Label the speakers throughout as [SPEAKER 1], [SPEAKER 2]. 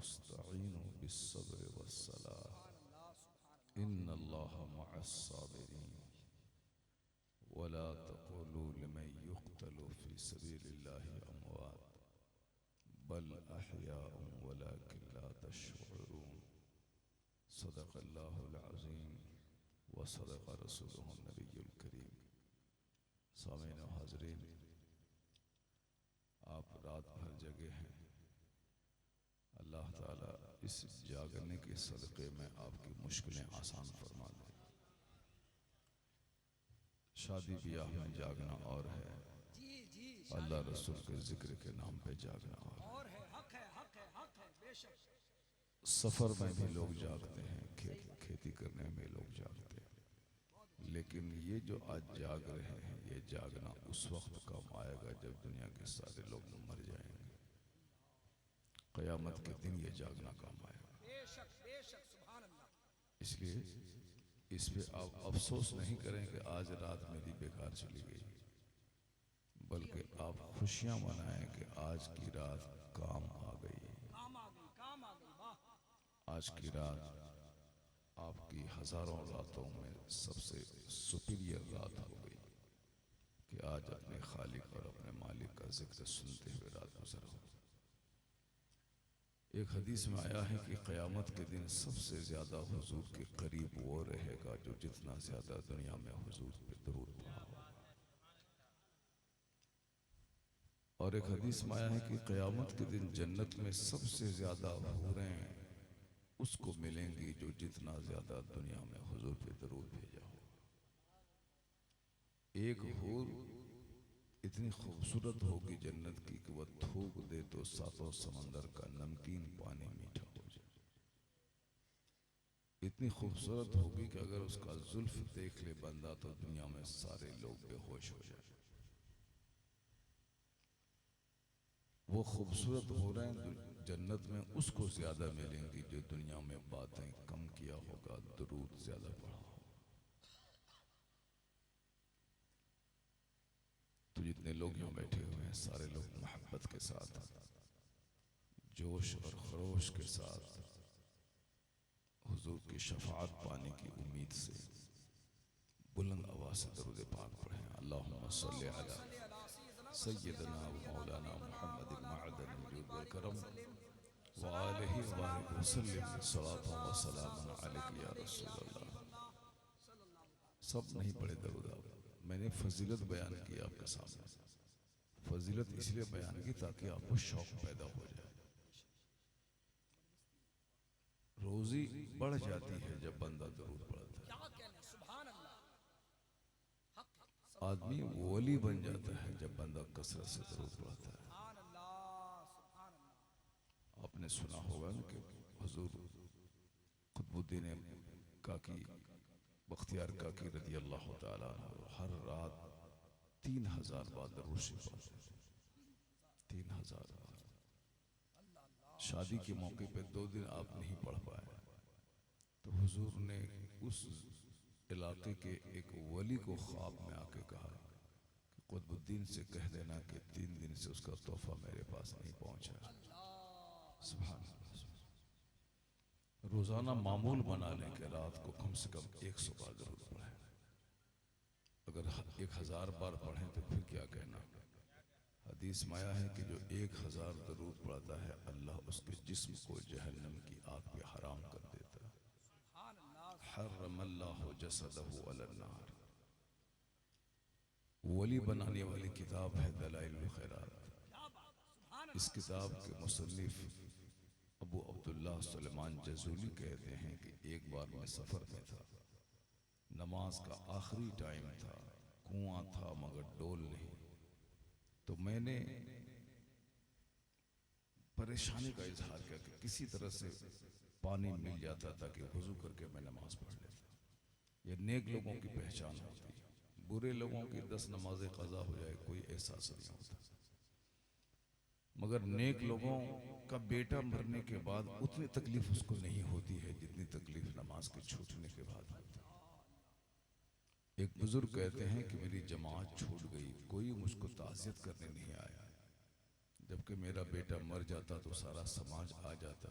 [SPEAKER 1] वस्तईनु बिस्सब्रि वस्सलाह इन्नल्लाह मअस्साबिरीन वला तक़ूलू लिमन युक़्तलू फ़ी सबीलिल्लाहि अमवात बल अहयाउन वलाकिन ला तशऊरून सदक़ल्लाहुल अज़ीम व सदक़ रसूलुहुन नबियुल करीम। सामीन व हाज़रीन, आप रात भर जगे हैं। अल्लाह ताला इस जागने के सदक़े में आपकी मुश्किलें आसान फरमा दे। शादी ब्याह में जागना और है, अल्लाह रसूल के जिक्र के नाम पे जागना और है। हक है, हक है, हक है, बेशक। सफर में भी लोग जागते हैं, खेती करने में लोग जागते हैं, लेकिन ये जो आज जाग रहे हैं, ये जागना उस वक्त काम आएगा जब दुनिया के सारे लोग मर जाएंगे। क़यामत के दिन ये जागना काम आएगा। इसलिए इस पे आप अफसोस नहीं करें कि आज रात मेरी बेकार चली गई, बल्कि आप खुशियां मनाएं कि आज की रात काम आ गई। आज की रात आपकी हजारों रातों में सबसे सुपीरियर रात हो गई कि आज अपने खालिक और अपने मालिक का जिक्र सुनते हुए रात गुजर हो। एक हदीस में आया है कि क़यामत के दिन सबसे ज्यादा हुजूर के करीब वो रहेगा जो जितना ज्यादा दुनिया में हुजूर पे दरूद पढ़ा हो। और एक हदीस में आया है कि क़यामत के दिन जन्नत में सबसे ज्यादा हूरें उसको मिलेंगी जो जितना ज्यादा दुनिया में हुजूर पे दरूद भेजा हो। एक हूर इतनी खूबसूरत होगी जन्नत की कि वह थूक दे तो सातों समंदर का नमकीन पानी मीठा हो जाए। इतनी खूबसूरत होगी कि अगर उसका जुल्फ देख ले बंदा तो दुनिया में सारे लोग बेहोश हो जाए। वो खूबसूरत हो रहे हैं जन्नत में उसको ज्यादा मिलेंगी जो दुनिया में बातें कम किया होगा, दुरूद ज्यादा पढ़ा हो। तो जितने लोग यहाँ बैठे हुए हैं सारे लोग मोहब्बत के साथ, जोश और खरोश के साथ हुजूर की शफाअत पाने की उम्मीद से बुलंद आवाज से दरूद पाक पढ़ें। अल्लाहुम्मा सल्ली अला सय्यदना व मौलाना मुहम्मदिन मअदनिल वजूद वल करम व आलिहि व सल्लिम सलातु व सलामुन अलैका या रसूल अल्लाह। सब नहीं पढ़े दरूद। मैंने फजीलत बयान की आपके सामने। फजीलत इसलिए बयान की ताकि आपको शौक पैदा हो जाए। रोजी बढ़ जाती है जब बंदा दरूद पढ़ता है। आदमी वली बन जाता है जब बंदा कसरत से दरूद पढ़ता है। आपने सुना होगा ना कि हुजूर कुतुबुद्दीन काकी बख्तियार काकी रज़ी अल्लाह ताला हर रात 3000 बार दरूद शरीफ पढ़ते। 3000 बार। शादी के मौके पे 2 दिन आप नहीं पढ़ पाए तो हुजूर ने उस इलाके के एक वली को ख्वाब में आके कहा कि कुतुबुद्दीन से कह देना कि 3 दिन से उसका तोहफा मेरे पास नहीं पहुंचा। सुभान अल्लाह। रोजाना मामूल बना लें कि रात को कम से कम 100 बार दरूद पढ़ें। अगर 1000 बार पढ़ें तो फिर क्या कहना। हदीस में आया है कि जो 1000 दरूद पढ़ता है अल्लाह उसके जिस्म को जहन्नम की आग पे हराम कर देता है। हर्रमल्लाहु जसदहु अलन्नार। वली बनाने वाली किताब है दलाइलुल खैरात। इस किताब के मुसन्निफ अबू अब्दुल्लाह सुलेमान जज़ूली कहते हैं कि एक बार मैं सफर में था, नमाज का आखिरी टाइम था, कुआं था मगर डोल नहीं, तो मैंने परेशानी का इजहार किया कि किसी तरह से पानी मिल जाता ताकि वजू करके मैं नमाज पढ़ लेता। ये नेक लोगों की पहचान होती है। बुरे लोगों की 10 नमाजें कज़ा हो जाए कोई एहसास नहीं होता, मगर नेक लोगों का बेटा मरने के बाद उतनी तकलीफ उसको नहीं होती है जितनी तकलीफ नमाज के छूटने के बाद होती है। एक बुजुर्ग कहते हैं कि मेरी जमात छूट गई, कोई मुझको ताज़ियत करने नहीं आया, जबकि मेरा बेटा मर जाता तो सारा समाज आ जाता,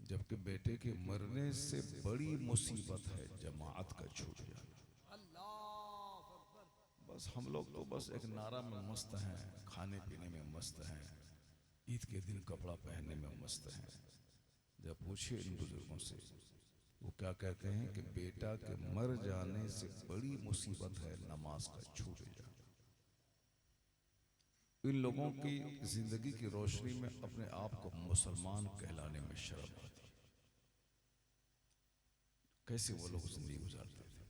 [SPEAKER 1] जबकि बेटे के मरने से बड़ी मुसीबत है जमात का छूट जाना। बस हम लोग तो बस एक नारा में मस्त हैं, खाने पीने में मस्त हैं, ईद के दिन कपड़ा पहनने में मस्त हैं। जब पूछिए इन बुजुर्गों से, वो क्या कहते हैं कि बेटा के मर जाने से बड़ी मुसीबत है नमाज का छूट जाना। इन लोगों की जिंदगी की रोशनी में अपने आप को मुसलमान कहलाने में शर्म आती है। कैसे वो लोग जिंदगी गुजारते थे।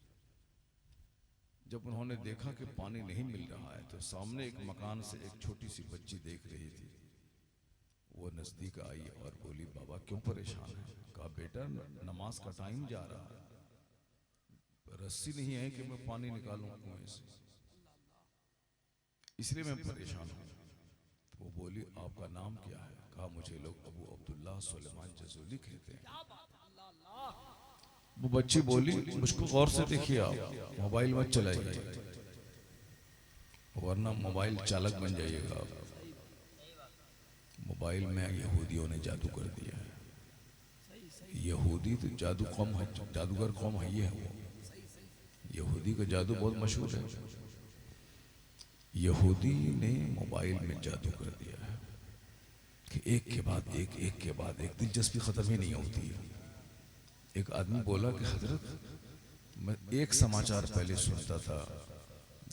[SPEAKER 1] जब उन्होंने देखा कि पानी नहीं मिल रहा है तो सामने एक मकान से एक छोटी सी बच्ची देख रही थी। वो नजदीक आई और बोली, बाबा क्यों परेशान है? कहा, बेटा नमाज का टाइम जा रहा है, रस्सी नहीं है कि मैं पानी निकालूं कुएं से, इसलिए मैं परेशान हूं। तो वो बोली, आपका नाम क्या है? कहा, मुझे लोग अबू अब्दुल्ला सुलेमान जज़ूली कहते हैं। वो बच्ची बोली, मुझको गौर से देखिए, आप मोबाइल मत चलाइए वरना मोबाइल चालक बन जाइएगा। मोबाइल में यहूदियों ने जादू कर दिया है। यहूदी तो जादू कौम है, जादूगर कौम है ये है। वो यहूदी का जादू बहुत मशहूर है। यहूदी ने मोबाइल में जादू कर दिया है कि एक के बाद एक, एक के बाद एक, दिलचस्पी खत्म ही नहीं होती है। एक आदमी बोला कि हजरत मैं एक समाचार पहले सुनता था,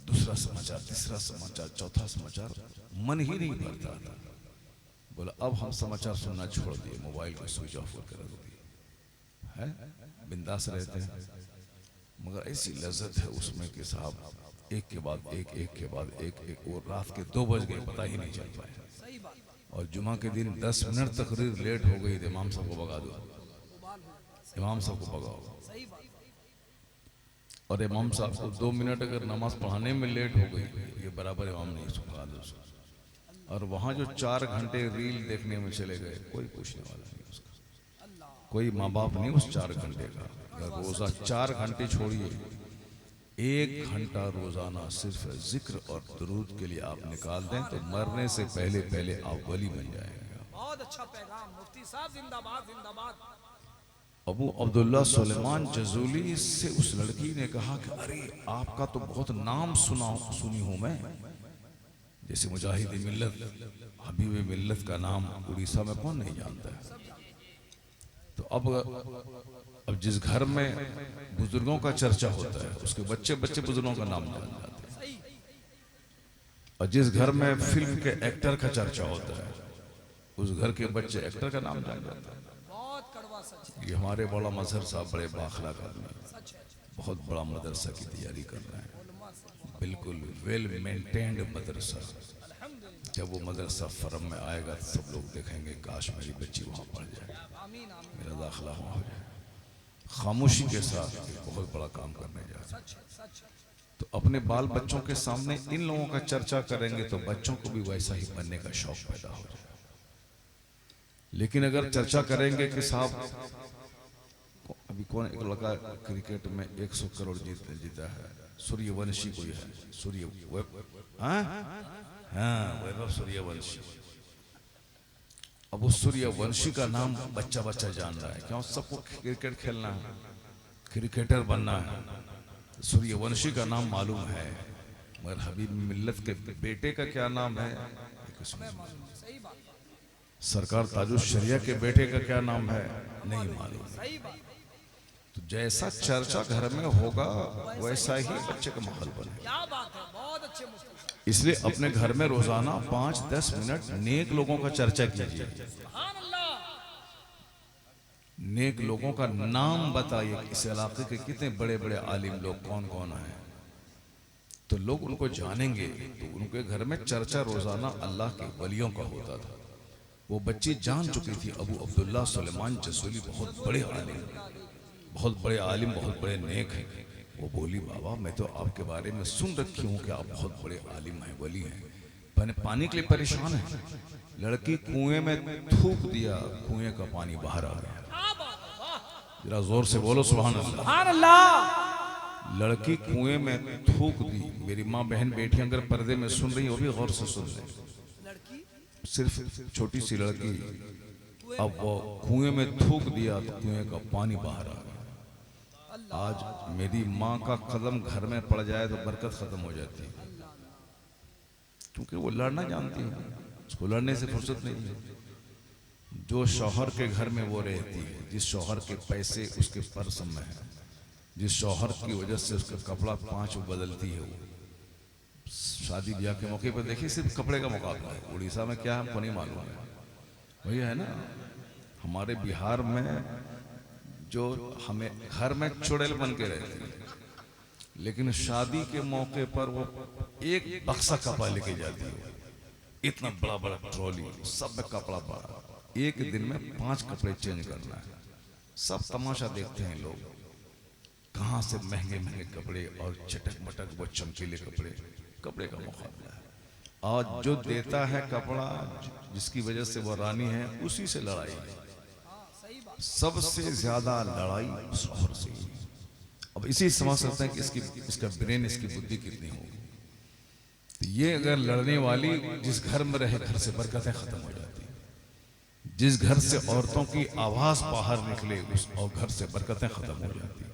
[SPEAKER 1] दूसरा समाचार, तीसरा समाचार, चौथा समाचार, मन ही नहीं भरता था। बोला अब हम समाचार सुनना छोड़ दिए, मोबाइल को स्विच ऑफ कर दिए है, बिंदास रहते हैं। मगर ऐसी लज्जत है उसमें कि साहब एक के बाद एक, एक के बाद एक, एक, और रात के 2 बज गए पता ही नहीं चल पाया। और जुमा के दिन 10 मिनट तकरीर लेट हो गई तो इमाम साहब को भगा दो, इमाम साहब को भगाओ। और इमाम साहब को 2 मिनट अगर नमाज पढ़ाने में लेट हो गई, ये बराबर इमाम नहीं, उसको भगा दो। और वहां जो 4 घंटे रील देखने में चले गए, कोई पूछने वाला नहीं उसका, कोई माँ बाप नहीं उस 4 घंटे का। अगर रोजा 4 घंटे छोड़िए, 1 घंटा रोजाना सिर्फ जिक्र और दुरूद के लिए आप निकाल दें तो मरने से पहले पहले आप वली बन जाएंगे।
[SPEAKER 2] बहुत अच्छा पैगाम, मुफ्ती साहब जिंदाबाद जिंदाबाद।
[SPEAKER 1] अबू अब्दुल्ला सुलेमान जज़ूली से उस लड़की ने कहा कि अरे आपका तो बहुत नाम सुनी हूं मैं, जैसे मुजाहिद मिल्लत, हबीब मिल्लत का नाम उड़ीसा में कौन नहीं जानता है। तो अब जिस घर में बुजुर्गों का चर्चा होता है उसके बच्चे बच्चे बुजुर्गों का नाम जान जाते हैं, और जिस घर में फिल्म के एक्टर का चर्चा होता है उस घर के बच्चे एक्टर का नाम जान जाते हैं।
[SPEAKER 2] बहुत कड़वा सच है।
[SPEAKER 1] ये हमारे बड़ा मजहर साहब बड़े बाखलाक आदमी, बहुत बड़ा मदरसा की तैयारी कर रहे हैं, बिल्कुल वेल मेंटेन्ड मदरसा। जब वो मदरसा फरम में आएगा तो सब लोग देखेंगे काश मेरी बच्ची वहाँ पढ़ जाए, मेरा दाखिला वहाँ हो जाए। खामोशी के साथ बहुत बड़ा काम करने जा रहे हैं। तो अपने बाल बच्चों के सामने इन लोगों का चर्चा करेंगे तो बच्चों को भी वैसा ही बनने का शौक पैदा हो जाए। लेकिन अगर चर्चा करेंगे कि साहब अभी कौन एक लड़का क्रिकेट में 100 करोड़ जीता है, सूर्यवंशी कोई है, वैभव सूर्यवंशी। अब उस सूर्यवंशी का नाम बच्चा बच्चा जान रहा है, क्यों? सबको क्रिकेट खेलना है, क्रिकेटर बनना है। सूर्यवंशी का नाम मालूम है, मगर हबीब मिल्लत के बेटे का क्या नाम है सरकार ताजुल शरिया के बेटे का क्या नाम है नहीं मालूम। तो जैसा चर्चा घर में होगा वैसा ही बच्चे का माहौल बने।
[SPEAKER 2] क्या बात है, बहुत अच्छे मुफ्ती।
[SPEAKER 1] इसलिए अपने घर में रोजाना 5-10 मिनट नेक लोगों का चर्चा कीजिए,
[SPEAKER 2] सुभान अल्लाह।
[SPEAKER 1] नेक लोगों का नाम बताइए, इस इलाके के कितने बड़े बड़े आलिम लोग कौन कौन हैं, तो लोग उनको जानेंगे। तो उनके घर में चर्चा रोजाना अल्लाह के वलियों का होता था। वो बच्ची जान चुकी थी अबू अब्दुल्ला सुलेमान जज़ूली बहुत बड़े आलिम, बहुत बड़े आलिम, बहुत बड़े नेक हैं। वो बोली, बाबा मैं तो आपके बारे में सुन रखी हूँ कि आप बहुत बड़े आलिम हैं, वली हैं, मैंने पानी के लिए परेशान है। लड़की कुएं में थूक दिया, कुएं का पानी बाहर आ गया। जरा जोर से बोलो सुभान अल्लाह।
[SPEAKER 2] सुभान अल्लाह।
[SPEAKER 1] लड़की कुएं में थूक दी। मेरी माँ बहन बेटियां अगर पर्दे में सुन रही, वो भी गौर से सुन रही।
[SPEAKER 2] लड़की
[SPEAKER 1] सिर्फ छोटी सी लड़की अब वो कुएं में थूक दिया तो कुएं का पानी बाहर आ गया। आज मेरी माँ का कदम घर में पड़ जाए तो बरकत खत्म हो जाती है, क्योंकि वो लड़ना जानती है, उसको लड़ने से फुर्सत नहीं है। जो शौहर के घर में वो रहती है, जिस शौहर के पैसे उसके पर्स में है, जिस शौहर की वजह से उसका कपड़ा 5 बदलती है, वो शादी ब्याह के मौके पर देखिए सिर्फ कपड़े का मुकाबला है। उड़ीसा में क्या है हमको नहीं मालूम है, वही है ना। हमारे बिहार में जो हमें घर में चुड़ैल बन के रहती है, लेकिन शादी के मौके पर वो एक बक्सा कपड़ा लेके जाती है, इतना बड़ा बड़ा ट्रॉली, सब में कपड़ा पड़ा, एक दिन में 5 कपड़े चेंज करना है। सब तमाशा देखते हैं लोग, कहाँ से महंगे महंगे कपड़े और चटक मटक वो चमकीले कपड़े, कपड़े का मुकाबला है। और जो देता है कपड़ा, जिसकी वजह से वो रानी है, उसी से लड़ाई है। सबसे ज्यादा लड़ाई शौहर से ही। अब इसी समझ सकते हैं कि इसका ब्रेन, इसकी बुद्धि कितनी होगी। तो ये अगर लड़ने वाली जिस घर में रहे, घर से बरकतें खत्म हो जाती हैं। जिस घर से औरतों की आवाज बाहर निकले, उस और घर से बरकतें खत्म हो जाती हैं।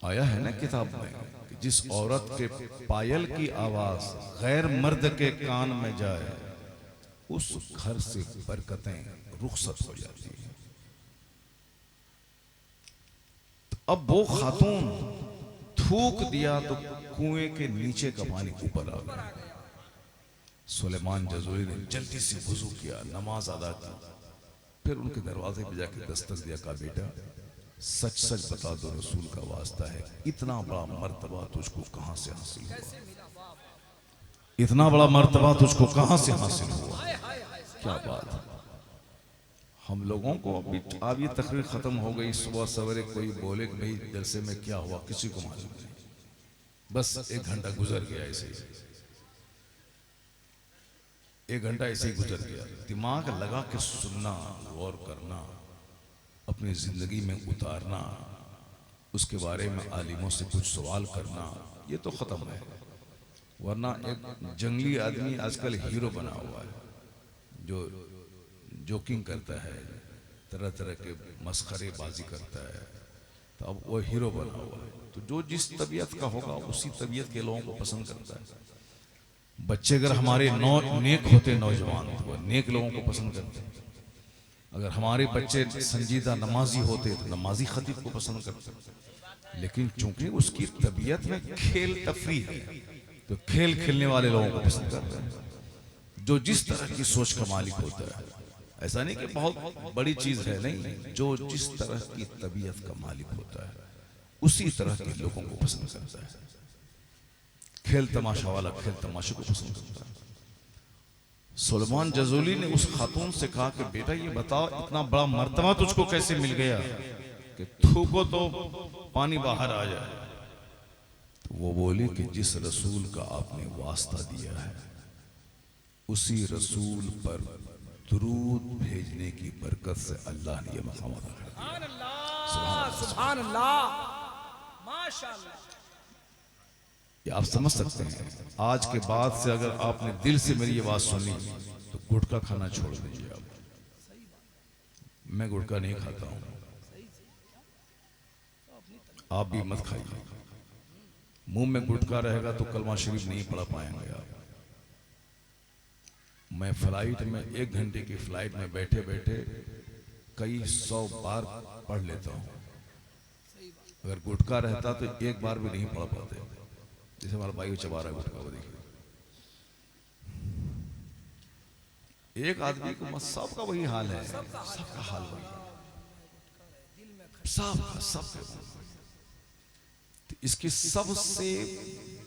[SPEAKER 1] आया है ना किताब में कि जिस औरत के पायल की आवाज गैर मर्द के कान में जाए, उस घर से बरकतें रुखसत हो जाती है। तो अब वो खातून थूक दिया तो कुएं के नीचे का पानी ऊपर आ गया। सुलेमान जज़ूरी ने जल्दी से वुज़ू किया, नमाज अदा की, फिर उनके दरवाजे पे जाके दस्तक दिया, कहा बेटा सच सच बता दो, रसूल का वास्ता है, इतना बड़ा मर्तबा तुझको कहां से हासिल हुआ? इतना बड़ा मर्तबा तुझको कहां से हासिल हुआ? क्या बात है। हम लोगों को अभी अब ये तकरीर खत्म हो गई, सुबह सवेरे कोई बोले कि भाई जलसे में क्या हुआ, किसी को मालूम नहीं। बस 1 घंटा गुजर गया ऐसे ही, 1 घंटा ऐसे ही गुजर गया। दिमाग लगा के सुनना, गौर करना, अपनी जिंदगी में उतारना, उसके बारे में आलिमों से कुछ सवाल करना, ये तो खत्म है। वरना एक जंगली आदमी आजकल हीरो बना हुआ है, जो जोकिंग करता है, तरह तरह के मस्खरे बाजी करता है, तो अब वो हीरो बना हुआ है। तो जो जिस तबीयत का होगा उसी तबीयत के लोगों को पसंद करता है। बच्चे अगर हमारे नेक होते, नौजवान तो वो नेक लोगों को पसंद करते हैं। अगर हमारे बच्चे संजीदा नमाजी होते तो नमाजी खतीब को पसंद करते। लेकिन चूंकि उसकी तबीयत में खेल तफरी है, तो खेल खेलने वाले लोगों को पसंद करते हैं, जो जिस तरह की सोच का मालिक होता है। ऐसा नहीं कि बहुत बड़ी चीज है, नहीं, जो जिस तरह की तबीयत का मालिक होता है उसी तरह के लोगों को पसंद करता है। खेल तमाशा वाला खेल तमाशे को पसंद करता है। सुलेमान जज़ूली ने उस खातून से कहा कि बेटा ये बताओ, इतना बड़ा मर्तबा तुझको कैसे मिल गया कि थूको तो पानी बाहर आ जाए? तो वो बोली कि जिस रसूल का आपने वास्ता दिया है, उसी रसूल पर दुरूद भेजने की बरकत से अल्लाह ने ये मकाम अता कर दिया।
[SPEAKER 2] सुभान अल्लाह, सुभान अल्लाह, माशाअल्लाह।
[SPEAKER 1] ये आप समझ सकते हैं। आज के बाद से अगर आपने दिल से मेरी ये बात सुनी तो गुटखा खाना छोड़ दीजिए। मैं गुटखा नहीं खाता हूं, आप भी मत खाइए। मुंह में गुटखा रहेगा तो कलमा शरीफ नहीं पढ़ पाएंगे आप। मैं फ्लाइट में 1 घंटे की फ्लाइट में बैठे बैठे कई 100 बार पढ़ लेता हूं। अगर गुटखा रहता तो 1 बार भी नहीं पढ़ पाते। जैसे हमारा भाई चबा रहा है गुटखा, वो देखिए। एक आदमी को मत, सबका वही हाल है, सबका हाल वही है, सबका। तो इसकी सबसे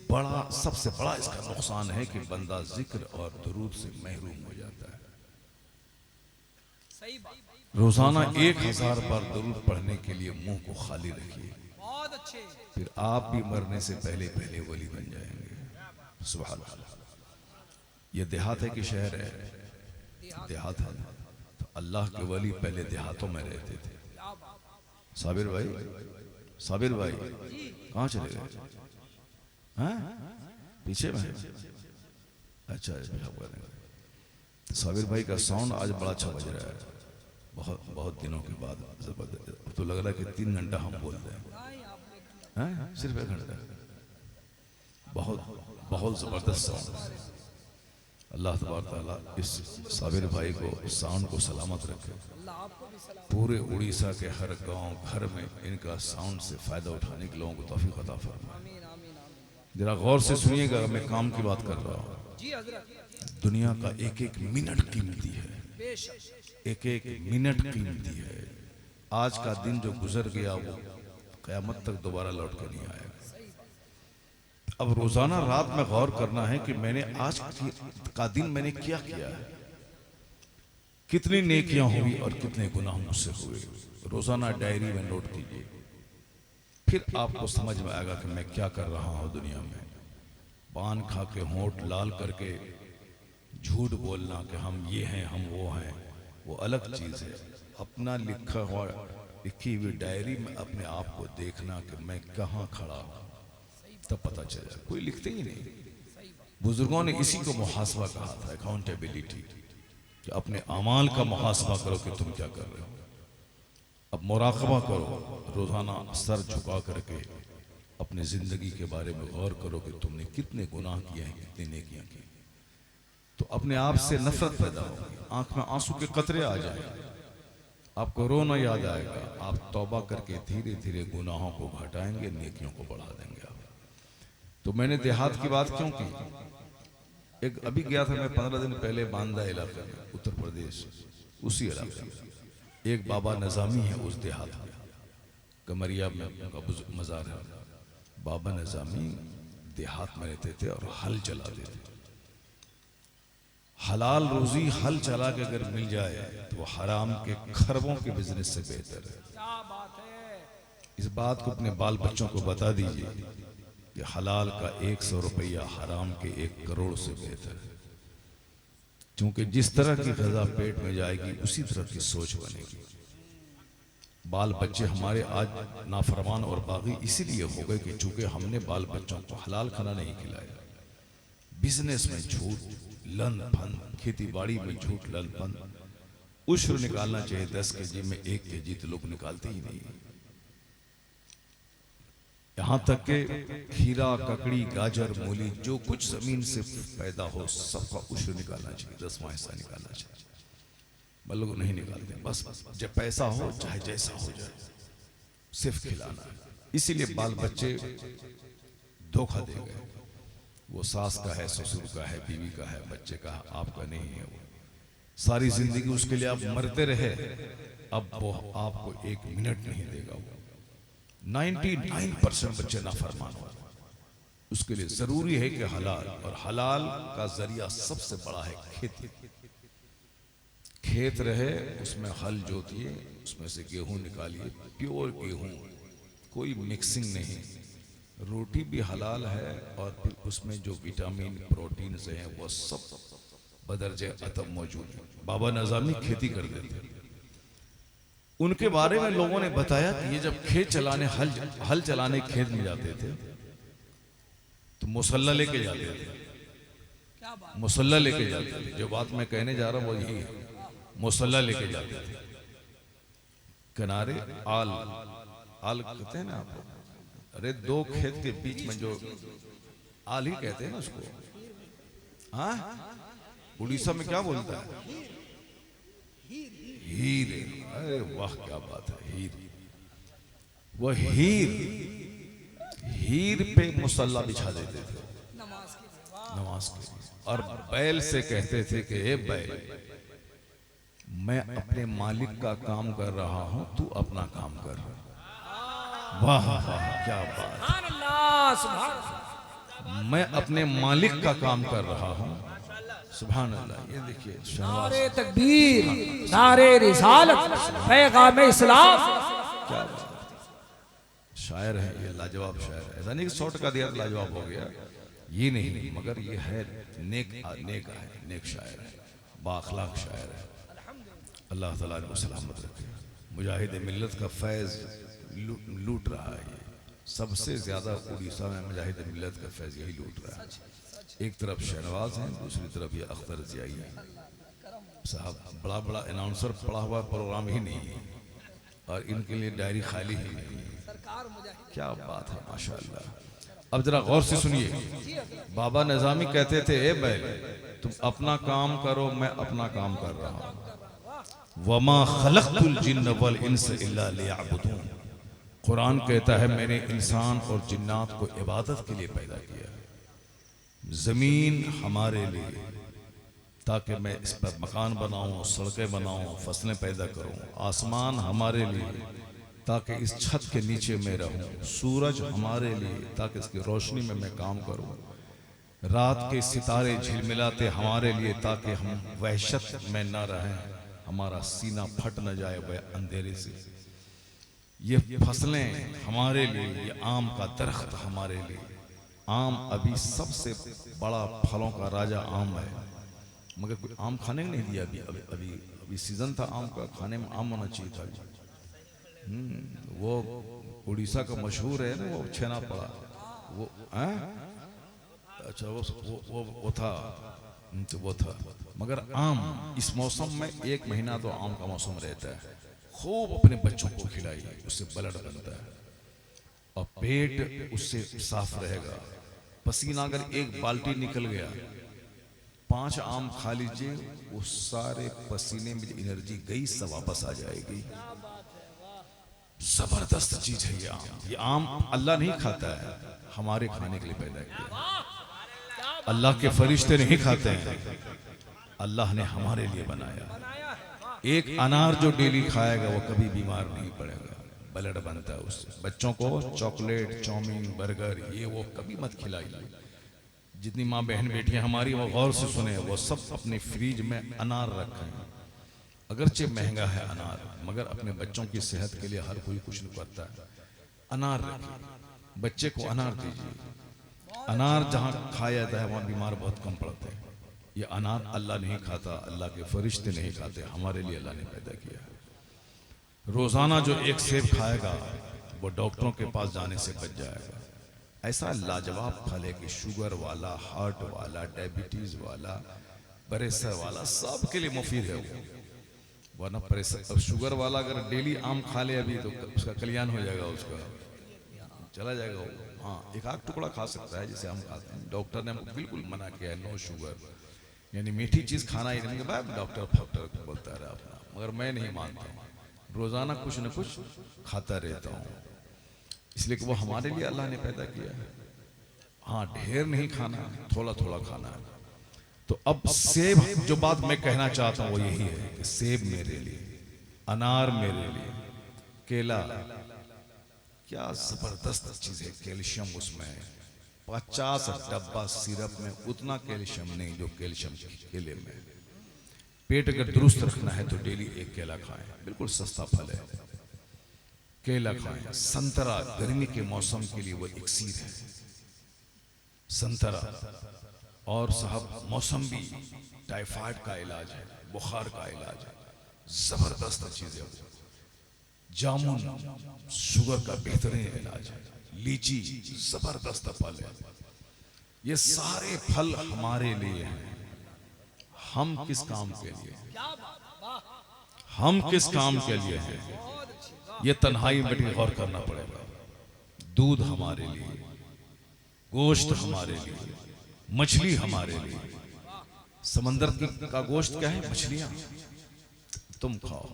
[SPEAKER 1] बड़ा इसका नुकसान है कि बंदा जिक्र और दुरूद से महरूम हो जाता है।
[SPEAKER 2] सही बात,
[SPEAKER 1] रोजाना 1000 बार दुरूद पढ़ने के लिए मुंह को खाली रखिए,
[SPEAKER 2] बहुत अच्छे।
[SPEAKER 1] फिर आप भी मरने से पहले पहले वली बन जाएंगे। सुभान अल्लाह। ये देहात है कि शहर है? देहात है। तो अल्लाह के वली पहले देहातों में रहते थे। साबिर भाई कहाँ चले गए? हाँ, पीछे में? अच्छा, साबिर भाई का साउंड आज बड़ा अच्छा बज रहा है, बहुत बहुत दिनों के बाद जबरदस्त। अब तो लग रहा है कि 3 घंटा हम बोल रहे हैं, सिर्फ 1 घंटा। बहुत बहुत जबरदस्त साउंड। अल्लाह तबारक ताला इस साबिर भाई को, साउंड को सलामत रखे। पूरे उड़ीसा के हर गांव घर में इनका साउंड से फायदा उठाने के लोगों को तौफीक अता फरमाए। जरा गौर से सुनिएगा, मैं काम की बात कर रहा हूँ।
[SPEAKER 2] जी हजरत।
[SPEAKER 1] दुनिया का एक एक मिनट कीमती है,
[SPEAKER 2] बेशक।
[SPEAKER 1] एक एक मिनट कीमती है। आज का दिन जो गुजर गया वो कयामत तक दोबारा लौट कर नहीं आएगा। अब रोजाना रात में गौर करना है कि मैंने आज का दिन मैंने क्या किया है, कितनी नेकियां हुई और कितने गुनाह मुझसे हुए। रोजाना डायरी में नोट कीजिए, फिर आपको समझ में आएगा कि मैं क्या कर रहा हूं दुनिया में। पान खा के होंठ लाल करके झूठ बोलना कि हम ये हैं हम वो हैं, वो अलग चीज है। अपना लिखी हुई डायरी में अपने आप को देखना कि मैं कहाँ खड़ा हूं, तब पता चला। कोई लिखते ही नहीं। बुजुर्गों ने इसी को मुहासबा कहा था, अकाउंटेबिलिटी, कि अपने अमाल का मुहासबा करो कि तुम क्या कर रहे हो। अब मुराकबा करो, रोजाना सर झुका करके अपनी जिंदगी के बारे में गौर करो कि तुमने कितने गुनाह किए हैं, कितनी नेकियां की। तो अपने आप से नफरत पैदा होगी, आंख में आंसू के कतरे आ जाएंगे, आपको रोना याद आएगा। आप तौबा करके धीरे धीरे गुनाहों को घटाएंगे, नेकियों को बढ़ा देंगे आप। तो मैंने देहात की बात क्यों की? एक अभी गया था मैं 15 दिन पहले बांदा इलाके में, उत्तर प्रदेश, उसी इलाके में एक बाबा नजामी है उस देहात में, कमरिया में उनका मजार है। बाबा नजामी देहात में रहते थे और हल चलाते थे। हलाल रोजी हल चला के अगर मिल जाए तो वो हराम के खरबों के बिजनेस से बेहतर है।
[SPEAKER 2] क्या बात है।
[SPEAKER 1] इस बात को अपने बाल बच्चों को बता दीजिए कि हलाल का 100 रुपया हराम के 1 करोड़ से बेहतर है। क्योंकि जिस तरह की ग़िज़ा पेट में जाएगी उसी तरह की सोच बनेगी। बाल बच्चे हमारे आज नाफरमान और बागी इसीलिए हो गए कि चूंकि हमने बाल बच्चों को हलाल खाना नहीं खिलाया। बिजनेस में झूठ, लन फन, खेती बाड़ी में झूठ, लन फन। उश्र निकालना चाहिए 10 केजी में 1 केजी तो लोग निकालते ही नहीं। यहां तक के खीरा, ककड़ी, गाजर, मूली, जो कुछ जमीन से पैदा हो सबका उश्र निकालना चाहिए, 10वां हिस्सा निकालना चाहिए। लोग नहीं निकालते, बस जब पैसा हो चाहे जैसा हो जाए, सिर्फ खिलाना है। इसीलिए बाल बच्चे धोखा दे गए। वो सास का है, ससुर का है, बीवी का है, बच्चे का है, आपका नहीं है। वो सारी जिंदगी उसके लिए आप मरते रहे, अब वो आपको 1 मिनट नहीं देगा। वो 99% बच्चे नाफरमान हो। उसके लिए जरूरी है कि हलाल, और हलाल का जरिया सबसे बड़ा है खेती। खेत रहे, उसमें हल जोतिए, उसमें से गेहूं निकालिए, प्योर गेहूं, कोई मिक्सिंग नहीं। रोटी भी हलाल है और फिर उसमें जो विटामिन, प्रोटीन हैं वो सब बदरजे अतम मौजूद है। बाबा नजामी खेती करते थे। उनके बारे में लोगों ने बताया कि ये जब खेत चलाने हल चलाने खेत में जाते थे तो मुसल्ला लेके जाते थे।
[SPEAKER 2] क्या बात।
[SPEAKER 1] मुसल्ला लेके जाते थे। जो बात मैं कहने जा रहा हूँ वो यही है, मुसल्ला लेके जाते थे। किनारे आल कहते हैं ना आप, अरे 2 खेत के बीच में जो आल ही कहते हैं ना उसको, हाँ उड़ीसा में क्या बोलता है? हीर। अरे वाह क्या बात है, हीर। वो हीर पे मुसल्ला बिछा देते थे
[SPEAKER 2] नमाज के लिए।
[SPEAKER 1] नमाज के लिए, और बैल से कहते थे कि ए बैल, मैं अपने मालिक का काम कर रहा हूं, तू अपना काम कर। वाह वाह क्या बात।
[SPEAKER 2] सुभान अल्लाह, सुभान अल्लाह।
[SPEAKER 1] मैं अपने मालिक का काम कर रहा हूं, सुभान अल्लाह। ये देखिए
[SPEAKER 2] नारे तकबीर, नारे रिसालत, पैगाम इस्लाम।
[SPEAKER 1] क्या बात। शायर है ये, लाजवाब शायर है। ऐसा नहीं कि 100 टका दिया तो लाजवाब हो गया, ये नहीं, मगर ये है नेक शायर है, बाअखलाक शायर है। अल्लाह ताला ने सलामत रखे। मुजाहिद मिल्लत का फैज़ लूट रहा है। सबसे ज्यादा उड़ीसा में मुजाहिद मिल्लत का फैज़ यही लूट रहा है। एक तरफ शहनवाज हैं, दूसरी तरफ ये अख्तर ज़ियाई है। साहब बड़ा बड़ा अनाउंसर पढ़ा हुआ प्रोग्राम ही नहीं है और इनके लिए डायरी खाली ही नहीं है।
[SPEAKER 2] सरकार मुजाहिद
[SPEAKER 1] क्या बात है माशाअल्लाह। अब जरा गौर से सुनिए, बाबा निजामी कहते थे ए बैल तुम अपना काम करो, मैं अपना काम कर रहा हूँ। वमा खलक़तुल जिन्न वल इंस इल्ला लियअबुदून। कुरान कहता है मैंने इंसान और जिन्नात को इबादत के लिए पैदा किया। जमीन हमारे लिए ताकि मैं इस पर मकान बनाऊं, सड़कें बनाऊं, फसलें पैदा करूं। आसमान हमारे लिए ताकि इस छत के नीचे मैं रहूं। सूरज हमारे लिए ताकि इसकी रोशनी में मैं काम करूं। रात के सितारे झिलमिलाते हमारे लिए ताकि हम वहशत में न रहें, हमारा सीना फट न जाए वह अंधेरे से। ये फसलें हमारे लिए, ये आम का दरख्त हमारे लिए। आम अभी सबसे बड़ा फलों का राजा आम है, मगर कोई आम खाने को नहीं दिया। अभी अभी अभी अभी सीजन था आम का, खाने में आम होना चाहिए था। वो उड़ीसा का मशहूर है ना वो छेना पड़ा, वो अच्छा वो था, तो वो था। मगर आम इस मौसम में 1 महीना तो आम का मौसम रहता है। खूब अपने बच्चों को खिलाइए, उससे ब्लड बनता है और पेट उससे साफ रहेगा। पसीना अगर 1 बाल्टी निकल गया, 5 आम खा लीजिए, वो सारे पसीने में एनर्जी गई सब वापस आ जाएगी। जबरदस्त चीज है ये आम। ये आम अल्लाह नहीं खाता है, हमारे खाने के लिए पैदा किया। अल्लाह के फरिश्ते नहीं खाते हैं, अल्लाह ने हमारे लिए बनाया। एक अनार जो डेली खाएगा वो कभी बीमार नहीं पड़ेगा, ब्लड बनता है उससे। बच्चों को चॉकलेट, चाउमीन, बर्गर ये वो कभी मत खिलाइए। जितनी माँ बहन बेटियां हमारी वो गौर से सुने, वो सब अपने फ्रिज में अनार रखें। अगरचे महंगा है अनार, मगर अपने बच्चों की सेहत के लिए हर कोई कुछ नहीं करता है। अनार रखिए, बच्चे को अनार दीजिए। अनार जहाँ खाया जाता है वहाँ बीमार बहुत कम पड़ते हैं। ये अनार अल्लाह नहीं खाता, अल्लाह के फरिश्ते नहीं खाते, हमारे लिए अल्लाह ने पैदा किया है। रोजाना जो 1 सेब खाएगा वो डॉक्टरों के पास जाने से बच जाएगा। ऐसा लाजवाब फल है कि शुगर वाला, हार्ट वाला, डायबिटीज वाला, प्रेशर वाला सबके लिए मुफीद है वो। वरना प्रेशर और शुगर वाला अगर डेली आम खा ले अभी तो उसका कल्याण हो जाएगा, उसका चला जाएगा वो। हाँ, 1 आध टुकड़ा खा सकता है जैसे हम खाते हैं। डॉक्टर ने हमको बिल्कुल मना किया है, नो शुगर, यानी मीठी चीज खाना ही नहीं। डॉक्टर बोलता रहा अपना, मगर मैं नहीं मानता हूँ। रोजाना कुछ न कुछ खाता रहता हूँ, इसलिए कि वो हमारे लिए अल्लाह ने पैदा किया है। हाँ, ढेर नहीं खाना, थोड़ा थोड़ा खाना है। तो अब सेब, जो बात मैं कहना चाहता हूँ वो यही है कि सेब मेरे लिए, अनार मेरे लिए, केला, क्या जबरदस्त चीज है। कैल्शियम उसमें है, 50 डब्बा सिरप में उतना कैल्शियम नहीं जो कैल्शियम केले में। पेट अगर दुरुस्त रखना है तो डेली 1 केला खाएं, बिल्कुल सस्ता फल है, केला खाएं। संतरा गर्मी के मौसम के लिए वो इक्सीर है, संतरा। और साहब मौसम्बी टाइफाइड का इलाज है, बुखार का इलाज है, जबरदस्त चीज है। जामुन शुगर का बेहतरीन इलाज है, लीची जबरदस्त फल है। ये सारे फल हमारे लिए हैं। हम किस काम के लिए, हम किस काम के लिए हैं, ये तन्हाई में भी गौर करना पड़ेगा। दूध हमारे लिए, गोश्त हमारे लिए, मछली हमारे लिए। समंदर का गोश्त क्या है? मछलियां तुम खाओ,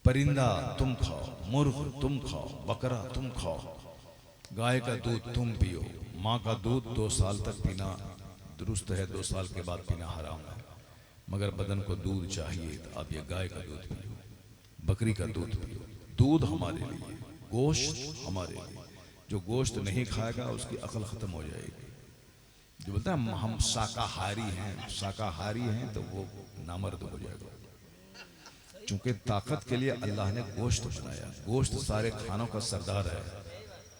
[SPEAKER 1] परिंदा तुम खाओ, मुर्ग तुम खाओ, बकरा तुम खाओ, गाय का दूध तुम पियो। माँ का दूध 2 साल तक पीना दुरुस्त है, 2 साल के बाद पीना हराम है। मगर बदन को दूध चाहिए तो आप ये गाय का दूध पियो, बकरी का दूध पियो। दूध हमारे लिए, गोश्त हमारे लिए। जो गोश्त नहीं खाएगा उसकी अकल खत्म हो जाएगी। जो बोलता है हम शाकाहारी हैं तो वो नामर्द हो जाएगा। चूंकि ताकत के लिए अल्लाह ने गोश्त बनाया। गोश्त सारे खानों का सरदार है।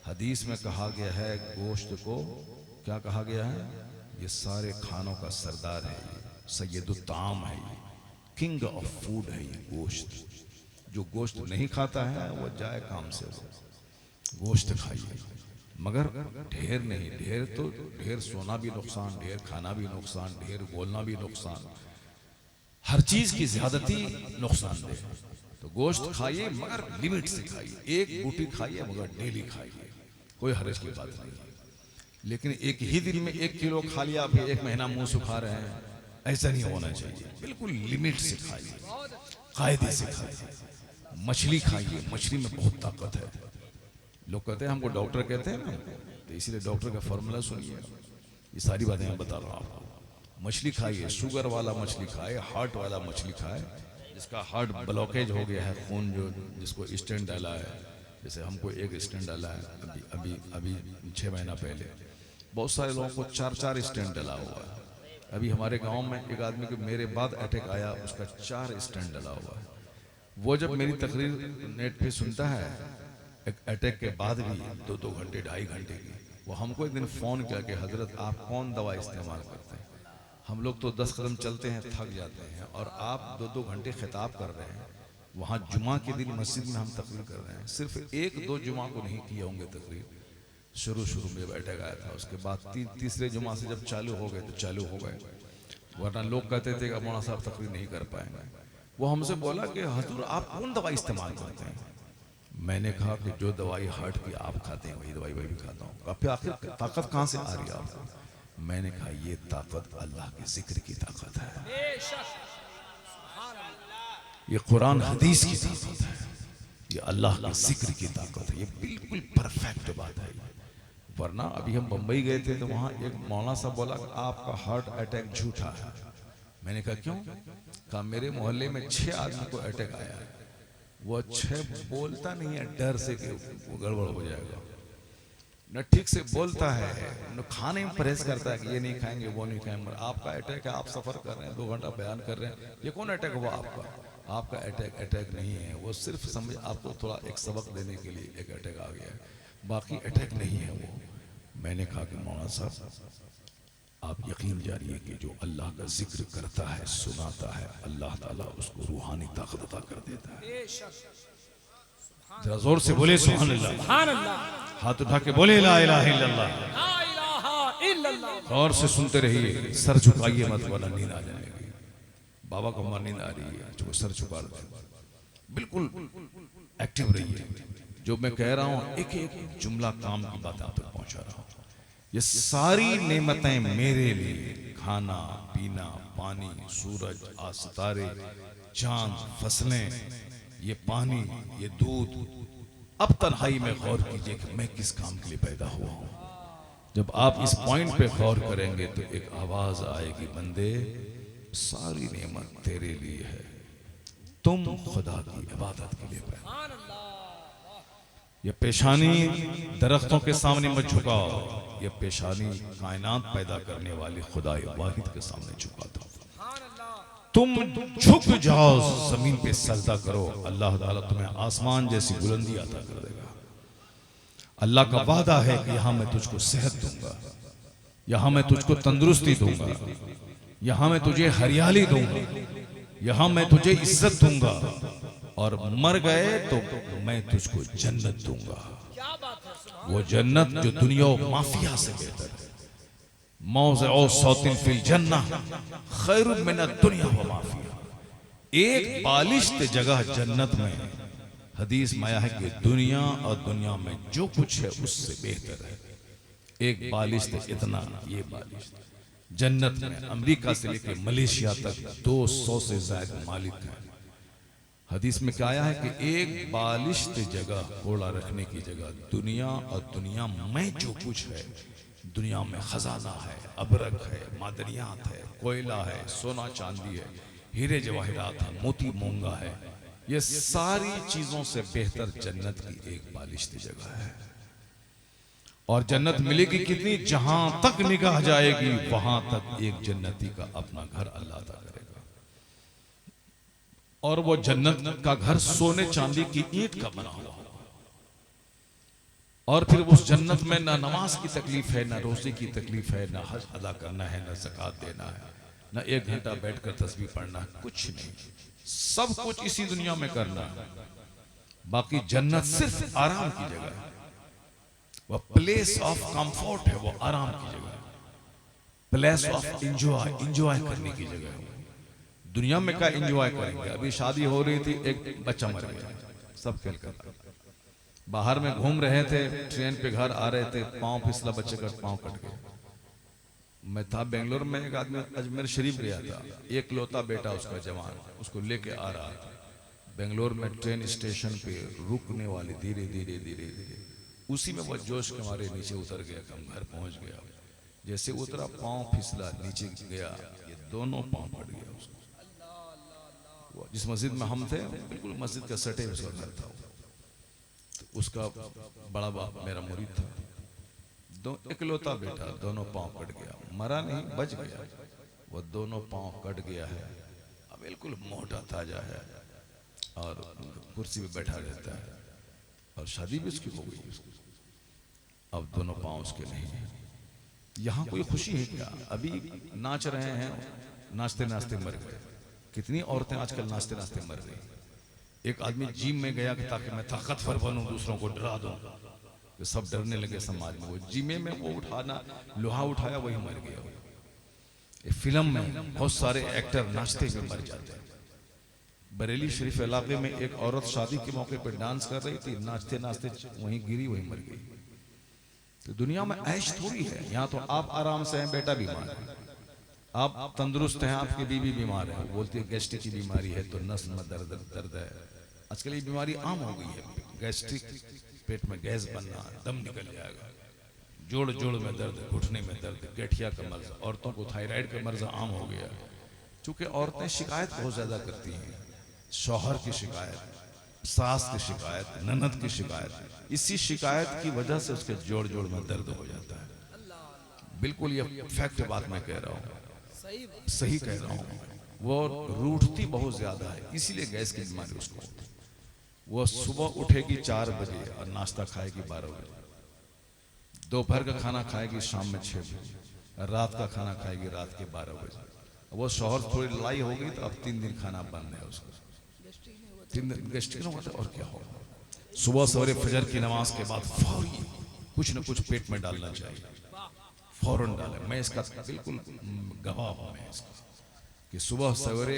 [SPEAKER 1] हदीस में कहा गया है गोश्त को, क्या कहा गया है? ये सारे खानों का सरदार है, सैयदुत ताम है, किंग ऑफ फूड है ये गोश्त। जो गोश्त नहीं खाता है वो जाए काम से, वो गोश्त खाइए, मगर ढेर नहीं। ढेर तो ढेर सोना भी नुकसान, ढेर खाना भी नुकसान, ढेर बोलना भी नुकसान। हर चीज की ज्यादती नुकसानदेह। तो गोश्त खाइए मगर लिमिट से खाइए, एक बूटी खाइए मगर डेली खाइए, कोई हर्ज की बात नहीं है। लेकिन एक ही दिन में 1 किलो खा लिया फिर 1 महीना मुंह सुखा रहे हैं, ऐसा नहीं होना चाहिए। बिल्कुल लिमिट से खाइए, कायदे से खाइए। मछली खाइए, मछली में बहुत ताकत है। लोग कहते हैं हमको डॉक्टर कहते हैं ना, तो इसीलिए डॉक्टर का फॉर्मूला सुनिए। ये सारी बातें मैं बता रहा हूँ आपको। मछली खाइए, शुगर वाला मछली खाए, हार्ट वाला मछली खाए, जिसका हार्ट ब्लॉकेज हो गया है, खून जो जिसको स्टेंट डाला है, जैसे हमको एक स्टेंट डाला है अभी अभी अभी 6 महीना पहले। बहुत सारे लोगों को 4-4 स्टेंट डाला हुआ है। अभी हमारे गांव में एक आदमी को मेरे बाद अटैक आया, उसका 4 स्टेंट डाला हुआ है। वो जब मेरी तकरीर नेट पे सुनता है एक अटैक के बाद भी 2-2 घंटे 2.5 घंटे की, वो हमको एक दिन फ़ोन किया कि हजरत आप कौन दवा इस्तेमाल करते हैं? हम लोग तो 10 कदम चलते हैं थक जाते हैं, और आप 2-2 घंटे खिताब कर रहे हैं। वहाँ जुमा के दिन मस्जिद में हम तकरीर कर रहे हैं, सिर्फ 1-2 जुमा को नहीं किए होंगे तकरीर। शुरू में अटैक आया था, उसके बाद तीसरे जुमा से जब चालू हो गए तो चालू हो गए, वरना लोग कहते थे कि मौलाना साहब तकरीर नहीं कर पाएंगे। वो हमसे बोला कि हुजूर आप कौन दवा इस्तेमाल करते हैं? मैंने कहा कि जो दवाई हार्ट की आप खाते हैं वही दवाई भी खाता हूँ। फिर आखिर ताकत कहाँ से आ रही है आपको? मैंने कहा ये ताकत अल्लाह के जिक्र की ताकत है, ये कुरान हदीस की ताकत है, ये अल्लाह के जिक्र की ताकत है। ये बिल्कुल परफेक्ट बात है। वरना अभी हम बंबई गए थे तो वहाँ एक मौलाना साहब बोला कि आपका हार्ट अटैक झूठा है। मैंने कहा क्यों? कहा मेरे मोहल्ले में 6 आदमी को अटैक आया है, वो 6 बोलता नहीं है डर से कि वो गड़बड़ हो जाएगा, न ठीक से बोलता है, न खाने में परहेज करता है कि ये नहीं खाएंगे वो नहीं खाएंगे। आपका अटैक है, आप सफर कर रहे हैं, 2 घंटा बयान कर रहे हैं, ये कौन अटैक हुआ आपका? आपका अटैक नहीं है, वो सिर्फ समझ आपको थोड़ा एक सबक देने के लिए एक अटैक आ गया है, बाकी अटैक नहीं है वो। मैंने कहा कि मौलाना साहब आप यकीन जानिए कि जो अल्लाह का जिक्र करता है, सुनाता है, अल्लाह ताला उसको रूहानी ताकत अता कर देता है। जरा जोर से बोले सुभान अल्लाह,
[SPEAKER 2] सुभान अल्लाह,
[SPEAKER 1] हाथ उठा के बोले ला इलाहा इल्लल्लाह।
[SPEAKER 2] ला इलाहा इल्लल्लाह।
[SPEAKER 1] और से सुनते रहिए, सर झुकाइए मत वरना नींद आ जाएगी। बाबा को हमारी नींद आ रही है, जो सर झुका दे, बिल्कुल एक्टिव रहिए। जो मैं कह रहा हूँ एक एक जुमला काम की बात आप तक पहुंचा रहा हूँ। ये सारी नेमतें मेरे लिए, खाना पीना, पानी, सूरज, सितारे, चांद, फसलें, ये पानी, ये दूध। अब तन्हाई में गौर कीजिए कि मैं किस काम के लिए पैदा हुआ हूं। जब आप इस पॉइंट पे गौर करेंगे तो एक आवाज आएगी, बंदे सारी नेमत तेरे लिए है, तुम खुदा की इबादत के लिए पैदा। ये पेशानी दरख्तों के सामने मत झुकाओ, ये पेशानी कायनात पैदा करने वाले खुदा वाहिद के सामने झुका दो। तुम झुक जाओ, जमीन पे सजदा करो, अल्लाह ताला तुम्हें आसमान जैसी बुलंदी अता कर देगा। अल्लाह का वादा है कि यहां मैं तुझको सेहत दूंगा, यहां मैं तुझको तंदुरुस्ती दूंगा, यहां मैं तुझे हरियाली दूंगा, यहां मैं तुझे इज्जत दूंगा, और मर गए तो मैं तुझको जन्नत दूंगा। वो जन्नत जो दुनिया माफिया से बेहतर है। मौज़िउ सौतिन फिल जन्नह खैरुम मिन दुनिया व माफिया। एक बालिश्त जगह जन्नत में, हदीस में आया है कि दुनिया और दुनिया में जो कुछ है उससे बेहतर है। एक बालिश्त इतना, ये बालिश्त जन्नत में अमेरिका से लेकर मलेशिया तक 200 से ज्यादा मालिक हैं। हदीस में क्या आया है कि एक बालिश्त जगह, घोड़ा रखने की जगह, दुनिया और दुनिया में जो कुछ है, दुनिया में खजाना है, अबरक है, मादनियात है, कोयला है, सोना चांदी है, हीरे जवाहरात है, मोती मूंगा है, ये सारी चीजों से बेहतर जन्नत की एक बालिश्त जगह है। और जन्नत मिलेगी कितनी? जहां तक निगाह जाएगी वहां तक एक जन्नती का अपना घर अल्लाह अता करेगा। और वो जन्नत का घर सोने चांदी की ईंट का बना हुआ होगा। और फिर उस जन्नत में ना नमाज की तकलीफ है, ना रोजे की तकलीफ है, ना हज अदा करना है, ना ज़कात देना है, ना 1 घंटा बैठकर तस्बीह पढ़ना है, कुछ नहीं। सब कुछ इसी दुनिया में करना है। बाकी जन्नत सिर्फ आराम की जगह है, वह प्लेस ऑफ कंफर्ट है, वो आराम की जगह है, प्लेस ऑफ एंजॉय करने की जगह है। दुनिया में क्या एंजॉय करेंगे। अभी शादी हो रही थी, एक बच्चा मर गया, सब खेल कर बाहर में घूम रहे थे, ट्रेन पे घर आ रहे थे, पांव फिसला, बच्चे का पांव कट गया। मैं था बेंगलोर में, एक आदमी अजमेर शरीफ गया था, एक लौता बेटा उसका जवान, उसको लेके आ रहा था। बेंगलोर में ट्रेन स्टेशन पे रुकने वाली, धीरे धीरे धीरे धीरे उसी में वो जोश के मारे नीचे उतर गया, हम घर पहुंच गया। जैसे उतरा, पांव फिसला, नीचे गया, ये दोनों पांव फट गया उसका। जिस मस्जिद में हम थे, बिल्कुल मस्जिद का सटे उसका घर था। तो उसका बड़ा बाप मेरा मुरीद था, इकलौता बेटा, दोनों पांव कट गया, मरा नहीं, बच गया। वो दोनों पांव कट गया है, अब बिल्कुल मोटा ताजा है और कुर्सी पे बैठा रहता है, और शादी भी उसकी हो गई उसकी। अब दोनों पांव उसके नहीं है। यहाँ कोई खुशी है क्या? अभी नाच रहे हैं, नाचते नाचते मर गए। कितनी औरतें आजकल नाचते नाचते मर गई। एक आदमी जिम में गया कि ताकि मैं ताकतवर बनूं, दूसरों को डरा दूं, तो सब डरने लगे समाज में। वो जिमे में वो उठाना, लोहा उठाया, वही मर गया। फिल्म में बहुत सारे एक्टर नाचते हुए मर जाते हैं। बरेली शरीफ इलाके में एक औरत शादी के मौके पर डांस कर रही थी, नाचते नाचते वहीं गिरी, वहीं मर गई। तो दुनिया में ऐश थोड़ी है। यहाँ तो आप आराम से हैं, बेटा बीमार है, आप तंदुरुस्त हैं, आपकी बीवी बीमार है, बोलती है गैस्ट्रिक की बीमारी है, तो नस में दर्द है। आजकल ये बीमारी आम हो गई है, गैस्ट्रिक, पेट में गैस बनना, दम निकल जाएगा, जोड़ जोड़ में दर्द, घुटने में दर्द, गठिया का मर्ज, औरतों को थायराइड का मर्ज आम हो गया। चूंकि औरतें शिकायत बहुत ज्यादा करती हैं, शौहर की शिकायत, सास की शिकायत, ननद की शिकायत, इसी शिकायत की वजह से उसके जोड़ जोड़ में दर्द हो जाता है। बिल्कुल ये फैक्ट बात मैं कह रहा हूँ, सही कह रहा हूँ। वो रूठती बहुत ज्यादा है, इसीलिए गैस की बीमारी उसको होती है। वो सुबह उठेगी 4 बजे और नाश्ता खाएगी 12 बजे, दोपहर का खाना खाएगी शाम में 6 बजे, रात का खाना खाएगी रात के 12 बजे। वो शौहर थोड़ी लड़ाई हो गई तो अब 3 दिन खाना बंद है उसको, 3 दिन गैस्ट्रिक न होता। और क्या होगा? सुबह सवेरे फजर की नमाज के बाद फौरी कुछ न कुछ पेट में डालना चाहिए, फौरन डालें। मैं इसका बिल्कुल गवाह हूं मैं इसका, कि सुबह सवेरे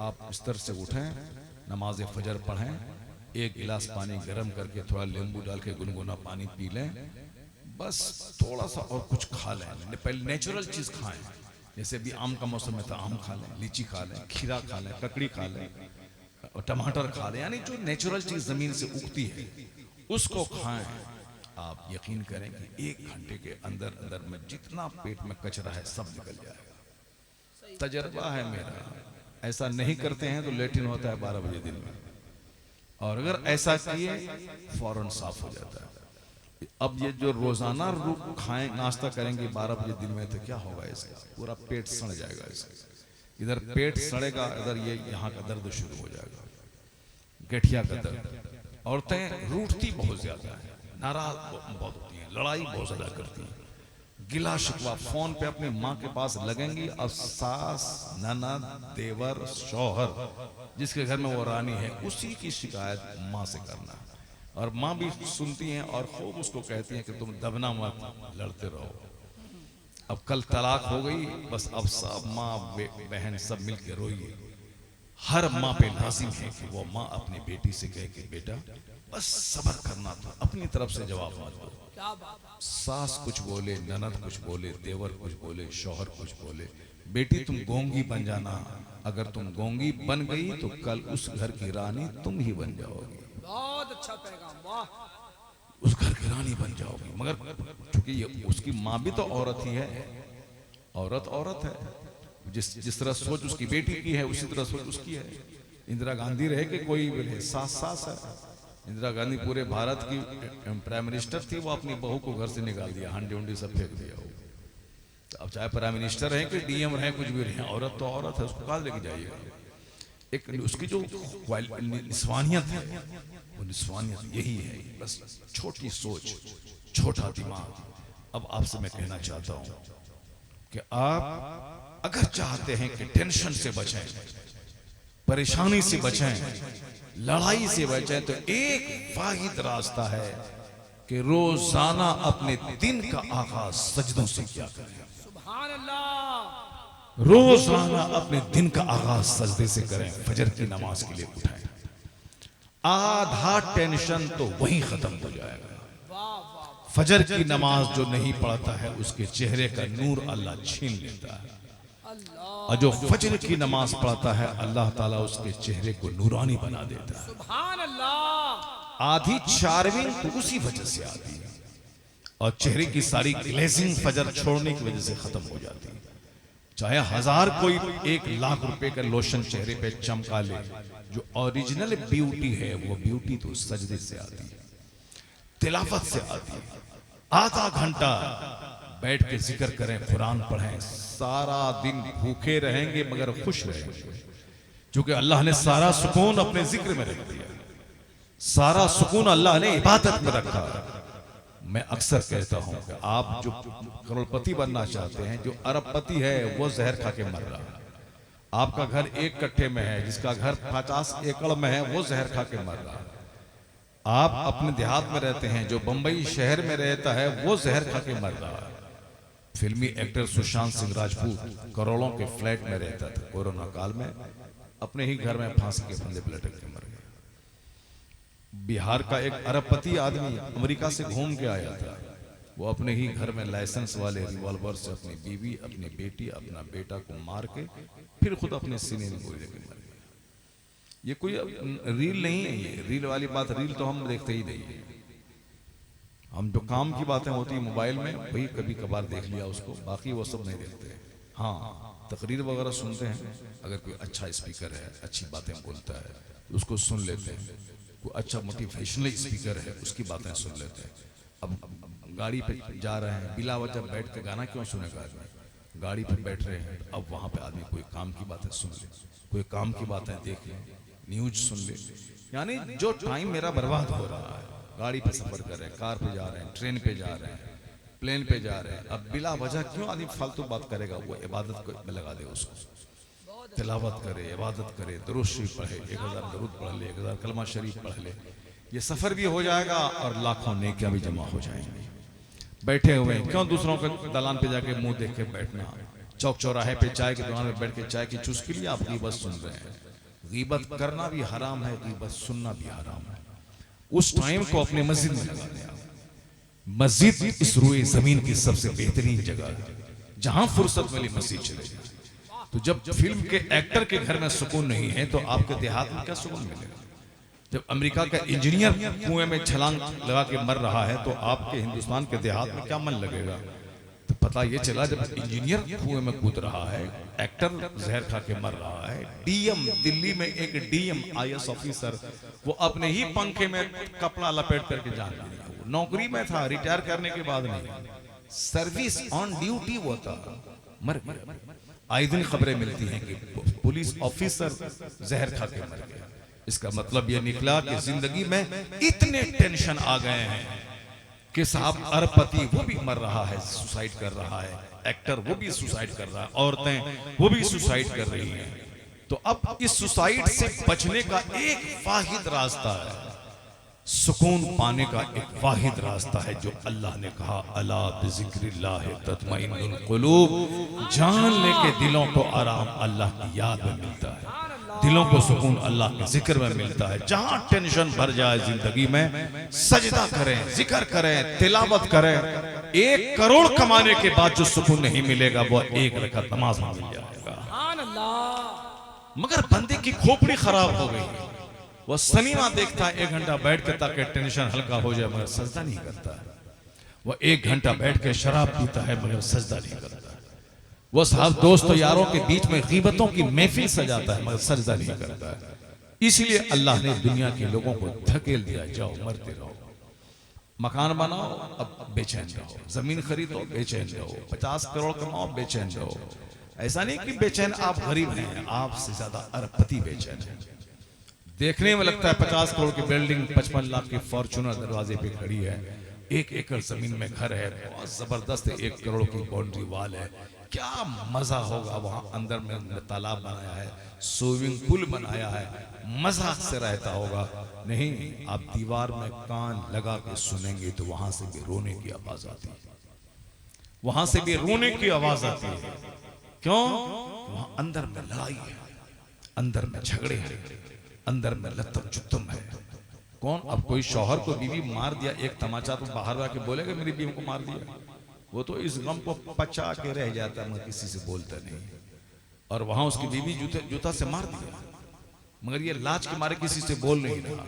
[SPEAKER 1] आप बिस्तर से उठें, नमाज फजर पढ़ें, 1 गिलास पानी गर्म करके थोड़ा नींबू डाल के गुनगुना पानी पी लें, बस थोड़ा सा और कुछ खा लें। पहले नेचुरल चीज खाएं, जैसे अभी आम का मौसम है तो आम खा लें, लीची खा लें, खीरा खा लें, ककड़ी खा लें, और टमाटर खा लें, यानी जो नेचुरल चीज जमीन से उगती है उसको खाएं। आप यकीन करें कि 1 घंटे के अंदर अंदर में जितना पेट में कचरा है सब निकल जाएगा। तजर्बा है मेरा। ऐसा नहीं करते हैं तो लेटिन होता है 12 बजे दिन में, और अगर ऐसा किए फौरन साफ हो जाता है। अब ये जो रोजाना खाएं, नाश्ता करेंगे 12 बजे दिन में, तो क्या होगा? इसका पूरा पेट सड़ जाएगा। इसका इधर पेट सड़ेगा, इधर ये यहाँ का दर्द शुरू हो जाएगा, गठिया का दर्द। औरतें रूठती बहुत ज्यादा है, नाराज बहुत होती हैं, लड़ाई बहुत ज्यादा करती हैं, गिला शिकवा, फोन पे अपनी माँ के पास लगेंगी। अब सास, ननद, देवर, शौहर, जिसके घर में वो रानी है, उसी की शिकायत माँ से करना। और माँ भी सुनती हैं और खूब उसको कहती हैं कि तुम दबना मत, लड़ते रहो। अब कल तलाक हो गई, बस अब सब माँ बहन सब मिलकर रोइए। हर माँ पे लाजिम है कि वो माँ अपनी बेटी से कहे कि बेटा बस सब्र करना था, अपनी तरफ से जवाब मत दो। सास कुछ बोले, ननद कुछ बोले, देवर कुछ बोले, शौहर कुछ बोले, बेटी तुम गोंगी बन जाना। अगर तुम गोंगी बन गई तो कल उस घर की रानी तुम ही बन जाओगी।
[SPEAKER 2] बहुत अच्छा पैगाम, वाह।
[SPEAKER 1] उस घर की रानी बन जाओगी। मगर क्योंकि ये उसकी माँ भी तो औरत ही है, औरत औरत है। जिस तरह सोच उसकी बेटी की है, उसी तरह सोच उसकी है। इंदिरा गांधी रहे कि कोई रहे, सास सास है। इंदिरा गांधी पूरे भारत की प्राइम मिनिस्टर थी, वो अपनी बहू को घर से निकाल दिया, हांडी उंडी सब फेंक दिया। तो अब चाहे प्राइम मिनिस्टर रहे कि डीएम रहे, कुछ भी रहे, औरत तो औरत है, उसको कहाँ लेके जाइएगा? एक उसकी जो निस्वानियत है, वो निस्वानियत यही है, बस छोटी सोच, छोटा दिमाग। अब आपसे मैं कहना चाहता हूं कि आप अगर चाहते हैं कि टेंशन से बचें, परेशानी से बचें, लड़ाई से बचें, तो एक वाहिद रास्ता है कि रोजाना अपने दिन का आगाज सजदों से किया करें।
[SPEAKER 2] सुभान अल्लाह।
[SPEAKER 1] रोजाना अपने दिन का आगाज सजदे से करें, फजर की नमाज के लिए उठाएं। आधा टेंशन तो वहीं खत्म हो जाएगा। फजर की नमाज जो नहीं पढ़ता है उसके चेहरे का नूर अल्लाह छीन लेता है, और जो फजर की नमाज पढ़ता है अल्लाह ताला उसके चेहरे को नूरानी बना देता है।
[SPEAKER 2] सुभान अल्लाह।
[SPEAKER 1] आधी चार्विंग तो उसी वजह से आती है, और चेहरे की सारी ग्लेजिंग फजर छोड़ने की वजह से खत्म हो जाती है। चाहे 1000 कोई 1,00,000 रुपए का लोशन चेहरे पे चमका ले, जो ओरिजिनल ब्यूटी है वो ब्यूटी तो सजदे से आती है, तिलावत से आती है। आधा घंटा बैठ के जिक्र करें, कुरान पढ़ें, सारा दिन भूखे रहेंगे मगर खुश रहेंगे, क्योंकि अल्लाह ने सारा सुकून अपने जिक्र में रख दिया, सारा सुकून अल्लाह ने इबादत में रखा। मैं अक्सर कहता हूं कि आप जो करोड़पति बनना चाहते हैं, जो अरबपति है वो जहर खा के मर रहा है। आपका घर 1 कट्ठे में है, जिसका घर 50 एकड़ में है वो जहर खा के मर रहा है। आप अपने देहात में रहते हैं, जो बंबई शहर में रहता है वो जहर खा के मर रहा है। फिल्मी एक्टर सुशांत सिंह राजपूत करोड़ों के फ्लैट में रहता था, कोरोना काल में अपने ही घर में फांसी के फंदे पे लटक के मर गया। बिहार का एक अरबपति आदमी अमेरिका से घूम के आया था, वो अपने ही घर में लाइसेंस वाले रिवॉल्वर से अपनी बीवी, अपनी बेटी, अपना बेटा को मार के फिर खुद अपने सीने में गोली लेके मर गया। ये कोई रील नहीं है, ये रील वाली बात, रील तो हम देखते ही नहीं है। हम जो काम की बातें होती है मोबाइल में, वही कभी कभार देख लिया उसको, बाकी वो सब नहीं देखते। हाँ, तकरीर वगैरह सुनते हैं, अगर कोई अच्छा स्पीकर है, अच्छी बातें बोलता है उसको सुन लेते हैं। कोई अच्छा मोटिवेशनल स्पीकर है उसकी बातें सुन लेते हैं। अब गाड़ी पे जा रहे हैं, बिला वजह बैठ के गाना क्यों सुनेगा आदमी? गाड़ी पे बैठ रहे हैं, अब वहां पे आदमी कोई काम की बातें सुन ले, कोई काम की बातें देख ले, न्यूज सुन ले। यानी जो टाइम मेरा बर्बाद हो रहा है, गाड़ी पे सफर कर रहे हैं, कार पे जा रहे हैं, ट्रेन पे जा रहे हैं, प्लेन पे जा रहे हैं, अब बिला वजह क्यों आदमी फालतू बात करेगा? वो इबादत में लगा दे, उसको तिलावत करे, इबादत करे, दुरूद शरीफ पढ़े, 1000 दुरूद पढ़ ले, 1000 कलमा शरीफ पढ़ ले, ये सफर भी हो जाएगा और लाखों नेकियां भी जमा हो जाएंगी। बैठे हुए क्यों दूसरों के दलान पे जाके मुंह देख के बैठना? चौक चौराहे पे चाय की दुकान में बैठ के चाय की चुस्की लिए आप गीबत सुन रहे हैं। गीबत करना भी हराम है, गीबत सुनना भी हराम है। उस टाइम को अपने मस्जिद में लगा दें। मस्जिद इस रुए जमीन की सबसे बेहतरीन जगह है, जहां फुर्सत मिली मस्जिद चले जाए। तो जब फिल्म के एक्टर के घर में सुकून नहीं है तो आपके देहात में क्या सुकून मिलेगा? जब अमेरिका का इंजीनियर कुएं में छलांग लगा के मर रहा है तो आपके हिंदुस्तान के देहात में क्या मन लगेगा? तो पता ये चला, जब इंजीनियर कुएं में कूद रहा है, एक्टर जहर खा के मर रहा है, डीएम दिल्ली में एक डीएम IAS ऑफिसर वो अपने ही पंखे में कपड़ा लपेट करके जान लिया, नौकरी में था, रिटायर करने के बाद नहीं, सर्विस ऑन ड्यूटी वो था, मर गया। आए दिन खबरें मिलती हैं कि पुलिस ऑफिसर जहर खा के मर गया। इसका मतलब यह निकला कि जिंदगी में इतने टेंशन आ गए हैं कि साहब अरबपति वो भी मर रहा है, सुसाइड कर रहा है, एक्टर वो भी सुसाइड कर रहा है, औरतें वो भी सुसाइड कर रही हैं। तो अब इस सुसाइड से बचने का एक वाहिद रास्ता है, सुकून पाने का एक वाहिद रास्ता है जो अल्लाह ने कहा, अला बिज़िक्रिल्लाह तत्मइन्नुल कुलूब, जान लेके दिलों को आराम अल्लाह की याद में मिलता है, दिलों को सुकून अल्लाह के जिक्र में मिलता है। जहां टेंशन भर जाए जिंदगी में, सजदा करें, जिक्र करें, तिलावत करें। 1 करोड़ कमाने के बाद जो सुकून नहीं मिलेगा वो 1 रकात नमाज में मिल जाएगा। मगर बंदे की खोपड़ी खराब हो गई, वो सिनेमा देखता है 1 घंटा बैठ के ताकि टेंशन हल्का हो जाए, मगर सजदा नहीं करता है। वो 1 घंटा बैठ के शराब पीता है मगर सजदा नहीं करता। वो साहब दोस्तों यारों के बीच में गीबतों की महफिल सजाता है मगर सजदा नहीं करता है। इसलिए अल्लाह ने दुनिया के लोगों को धकेल दिया, जाओ मरते रहो, मकान बनाओ अब बेचैन रहो, जमीन खरीदो बेचैन रहो, 50 करोड़ कमाओ बेचैन रहो। ऐसा नहीं कि बेचैन आप गरीब हैं, आपसे ज्यादा अरबपति बेचैन है। देखने में लगता है 50 करोड़ की बिल्डिंग, 55 लाख की फॉर्च्यूनर दरवाजे पे खड़ी है, 1 एकड़ जमीन में घर है, बहुत जबरदस्त 1 करोड़ की बाउंड्री वाल है, क्या मजा होगा वहां अंदर में तालाब बनाया है, स्विमिंग पूल बनाया है, मजा से रहता होगा। नहीं, आप दीवार में कान लगा के सुनेंगे तो वहां से भी रोने की आवाज आती है, वहां से भी रोने की आवाज आती है। क्यों? वहां अंदर में लड़ाई है, अंदर में झगड़े हैं, अंदर में लत्तम चुत्तम है। कौन? अब कोई शौहर को बीवी मार दिया, एक तमाचा तो बाहर आके बोलेगा मेरी बीवी को मार दिया? वो तो इस गम को पचा के रह जाता, मगर किसी से बोलता नहीं। और वहां उसकी बीवी जूता से मार दिया, मगर ये लाज के मारे किसी से बोल नहीं रहा।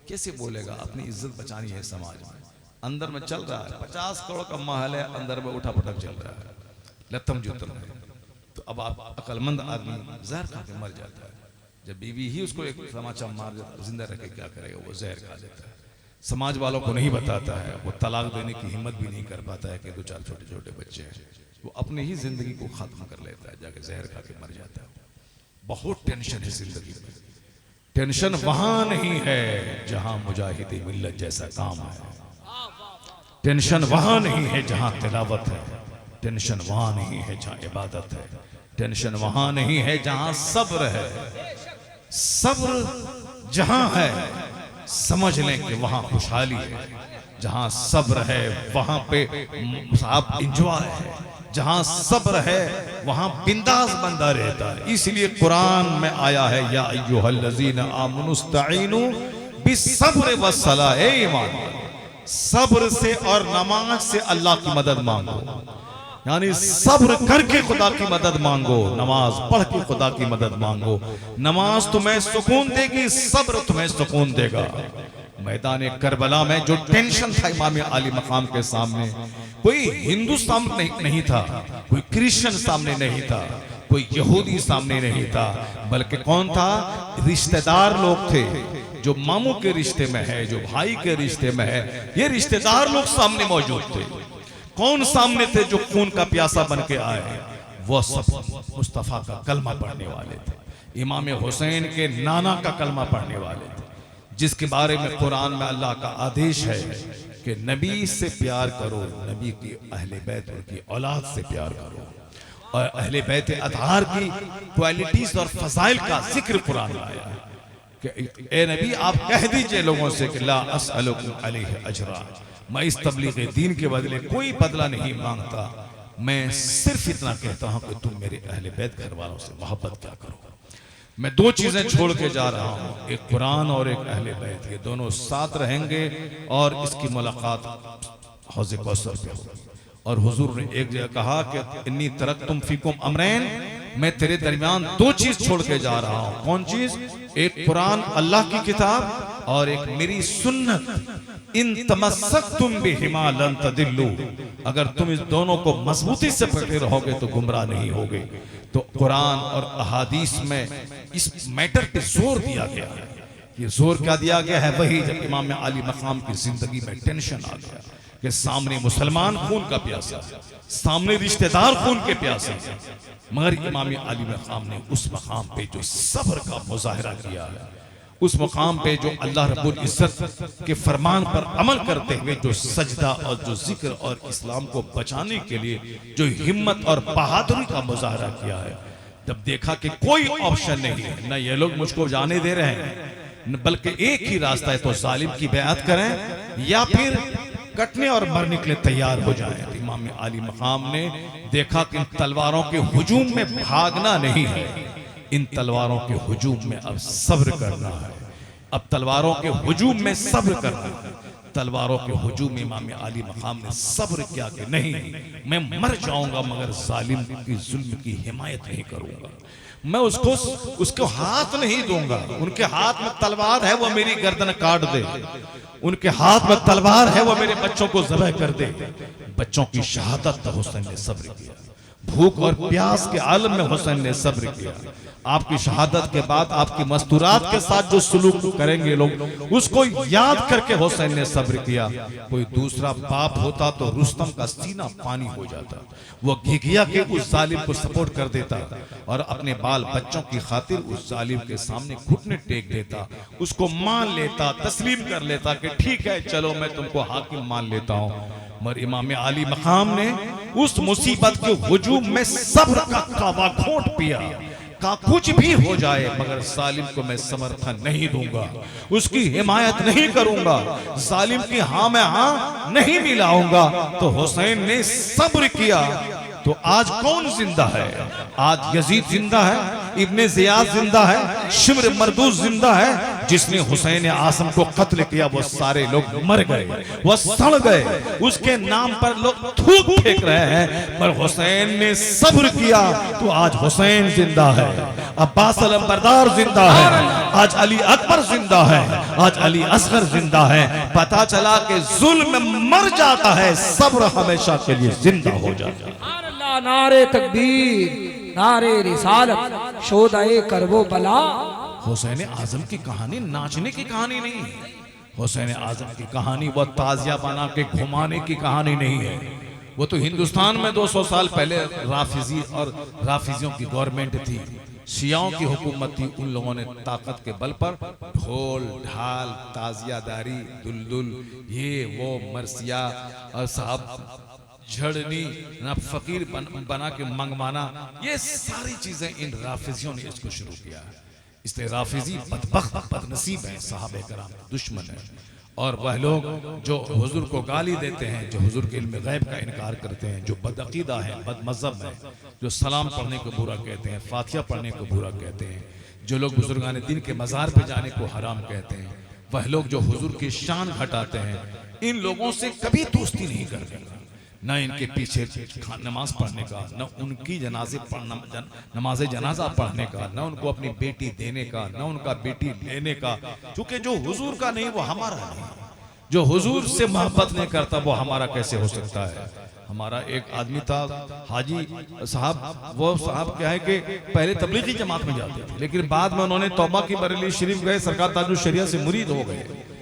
[SPEAKER 1] कैसे बोलेगा? अपनी इज्जत बचानी है समाज में। अंदर में चल रहा है, 50 करोड़ का महल है, अंदर में उठा पटक चल रहा है, लत्तम जुत्तम है। तो अब आप अकलमंद आदमी जहर खा के मर जाता है। जब बीवी ही उसको एक तमाचा मार देता, जिंदा रह के क्या करेगा? वो जहर खा देता है। समाज वालों को नहीं बताता है, वो तलाक देने की हिम्मत भी नहीं कर पाता है कि 2-4 छोटे छोटे बच्चे हैं, वो अपने ही जिंदगी को खत्म कर लेता है, जाके जहर खा के मर जाता है। बहुत टेंशन है जिंदगी में। टेंशन वहां नहीं है जहां मुजाहिदे मिल्लत जैसा काम है। टेंशन वहां नहीं है जहां तिलावत है। टेंशन वहां नहीं है जहां इबादत है। टेंशन वहां नहीं है जहां सब्र है। सब्र जहां है समझ लें कि वहां खुशहाली है। जहां सब्र है वहां पे आप इंजॉय है। जहां सब्र है वहां बिंदास बंदा रहता है। इसलिए कुरान में आया है, या अय्युहल्लज़ीना आमनुस्तईनु बिस्सब्र वस्सलाह। ए ईमान, सब्र से और नमाज से अल्लाह की मदद मांगो, यानी सब्र करके खुदा की मदद मांगो, नमाज पढ़ के खुदा की मदद मांगो। नमाज तुम्हें सुकून देगी, सब्र तुम्हें सुकून देगा। मैदान करबला में जो टेंशन था इमाम आली मकाम के सामने, कोई हिंदू सामने नहीं था, कोई क्रिश्चियन सामने नहीं था, कोई यहूदी सामने नहीं था, बल्कि कौन था? रिश्तेदार लोग थे, जो मामू के रिश्ते में है, जो भाई के रिश्ते में है, ये रिश्तेदार लोग सामने मौजूद थे। कौन सामने थे? जो खून का प्यासा बन के आए, वो सब मुस्तफा का कलमा पढ़ने वाले थे, इमाम हुसैन के नाना का कलमा पढ़ने वाले थे, जिसके बारे में कुरान में अल्लाह का आदेश है कि नबी से प्यार करो, नबी की अहले बैत उनकी औलाद से प्यार करो। और अहले बैत अतहार की क्वालिटीज और फजाइल का जिक्र कुरान में आया है कि ए नबी आप कह दीजिए लोगों से कि ला अस्अलुकुम अलैहि अजरा, मैं इस तबलीग दीन के बदले कोई बदला नहीं मांगता, मैं सिर्फ इतना कहता हूं कि तुम मेरे अहले बैत घर वालों से मोहब्बत क्या करो। मैं 2 चीजें छोड़ के जा रहा हूं, एक कुरान और एक अहले बैत। ये दोनों साथ रहेंगे और इसकी मुलाकात हौज़े कौसर पे होगी। और हुजूर ने एक जगह कहा कि इन्नी तरक्तुम फीकुम अमरैन, मैं तेरे दरमियान 2 चीज छोड़ के जा रहा हूं। कौन चीज? एक कुरान अल्लाह की किताब और एक मेरी सुन्नत। इन तमस्सकतुम बिहिमा लन तदिल्लू, अगर तुम इस दोनों को मजबूती से पकड़े रहोगे तो गुमराह नहीं होगे। तो कुरान और अहादीस में इस मैटर पे जोर दिया गया है। ये जोर क्या दिया गया है? वही जब इमाम आली मकाम की जिंदगी में टेंशन आ गया कि सामने मुसलमान खून का प्यासा, सामने रिश्तेदार खून के प्यासे, मगर इमाम आली मकाम ने उस मकाम पे जो सब्र का मुजाहरा किया है, उस मकाम पे जो अल्लाह रब्बुल इज्जत के फरमान पर अमल करते हुए जो सजदा और जो जिक्र और इस्लाम को बचाने के लिए जो हिम्मत और बहादुरी का मुजाहरा किया है, जब देखा कि कोई ऑप्शन नहीं है, न ये लोग मुझको जाने दे रहे हैं, बल्कि एक ही रास्ता है, तो जालिम की बैअत करें या फिर कटने और मरने के लिए तैयार हो जाए। तो इमाम आली मकाम ने देखा कि इन तलवारों के हुजूम में भागना नहीं है, इन तलवारों के हुजूम में अब सब्र करना है। अब तलवारों के हुजूम में सब्र करना है। तलवारों के हुजूम में इमाम आली मकाम ने सब्र किया कि नहीं, मैं मर जाऊंगा मगर जालिम की जुल्म की हिमायत नहीं करूंगा, मैं उसको हाथ नहीं दूंगा। उनके हाथ में तलवार है, वो मेरी गर्दन काट दे, उनके हाथ में तलवार है, वो मेरे बच्चों को ज़बह कर दे। बच्चों की शहादत तो हुसैन ने सब्र किया, भूख और प्यास के आलम में हुसैन ने सब्र किया। आपकी शहादत के बाद आपकी मस्तूरात के साथ जो सुलूक करेंगे लोग, उसको याद करके हुसैन ने सब्र किया। कोई दूसरा बाप होता तो रुस्तम का सीना पानी हो जाता, वो घिघिया के उस जालिम को सपोर्ट कर देता और अपने बाल बच्चों की खातिर उस जालिम के सामने घुटने टेक देता, उसको मान लेता, तस्लीम कर लेता कि ठीक है चलो मैं तुमको हाकिम मान लेता हूँ। मगर इमाम आली मकाम ने उस मुसीबत के हुजूम में सब्र का कावा घोंट पिया, का कुछ भी हो जाए मगर जालिम को मैं समर्थन नहीं दूंगा, उसकी हिमायत नहीं करूंगा, जालिम की हाँ में हाँ नहीं मिलाऊंगा। तो हुसैन ने सब्र किया तो आज कौन जिंदा है? आज यजीद जिंदा है, इब्ने जियाद जिंदा है, शिमर मरदूस जिंदा है। जिसने हुसैन आजम को कत्ल किया वो सारे लोग मर गए, वो सड़ गए, उसके नाम पर लोग थूक फेंक रहे हैं। पर हुसैन ने सब्र किया तो आज हुसैन जिंदा है, अब्बास अलमबरदार जिंदा है, आज अली अकबर जिंदा है, आज अली असगर जिंदा है। पता चला कि जुल्म मर जाता है, सब्र हमेशा के लिए जिंदा हो जाता है।
[SPEAKER 2] नारे तकबीर, नारे रिसालत, शोदाए करबो बला।
[SPEAKER 1] हुसैन आजम की कहानी नाचने की कहानी नहीं है। हुसैन आजम की कहानी वो ताजिया बना के घुमाने की कहानी नहीं है। वो तो हिंदुस्तान में 200 साल पहले राफिजी और राफिजियों की गवर्नमेंट थी, शियाओं की हुकूमत थी। उन लोगों ने ताकत के बल पर ढोल ढाल, ताजियादारी, दुलदुल, ये वो मरसिया और साहब झड़नी ना फकीर बना के मंगवाना, ये सारी चीजें इन राफिजियों ने इसको शुरू किया है। इसलिए राफिजी बदबख्त बदनसीब है, सहाबे कराम दुश्मन है। और वह लोग जो हुजूर को गाली देते हैं, जो हुजूर के इल्म गैब का इनकार करते हैं, जो बदअकीदा है, बदमज़हब है, जो सलाम पढ़ने को बुरा कहते हैं, फातिहा पढ़ने को बुरा कहते हैं, जो लोग बुजुर्गान दीन के मज़ार पे जाने को हराम कहते हैं, वह लोग जो हुजूर की शान घटाते हैं, इन लोगों से कभी दोस्ती नहीं करते। न इनके पीछे नमाज पढ़ने का, न उनकी नमाज जनाजा पढ़ने का, न उनको अपनी बेटी देने का, न उनका बेटी लेने का। क्योंकि जो हुजूर का नहीं वो हमारा नहीं, जो हुजूर से मोहब्बत नहीं करता वो हमारा कैसे हो सकता है। हमारा एक आदमी था हाजी साहब, वो साहब क्या है कि पहले तबलीगी जमात में जाते थे, लेकिन बाद में उन्होंने तौबा की बरेली शरीफ गए, सरकार ताजुल शरिया से मुरीद हो गए।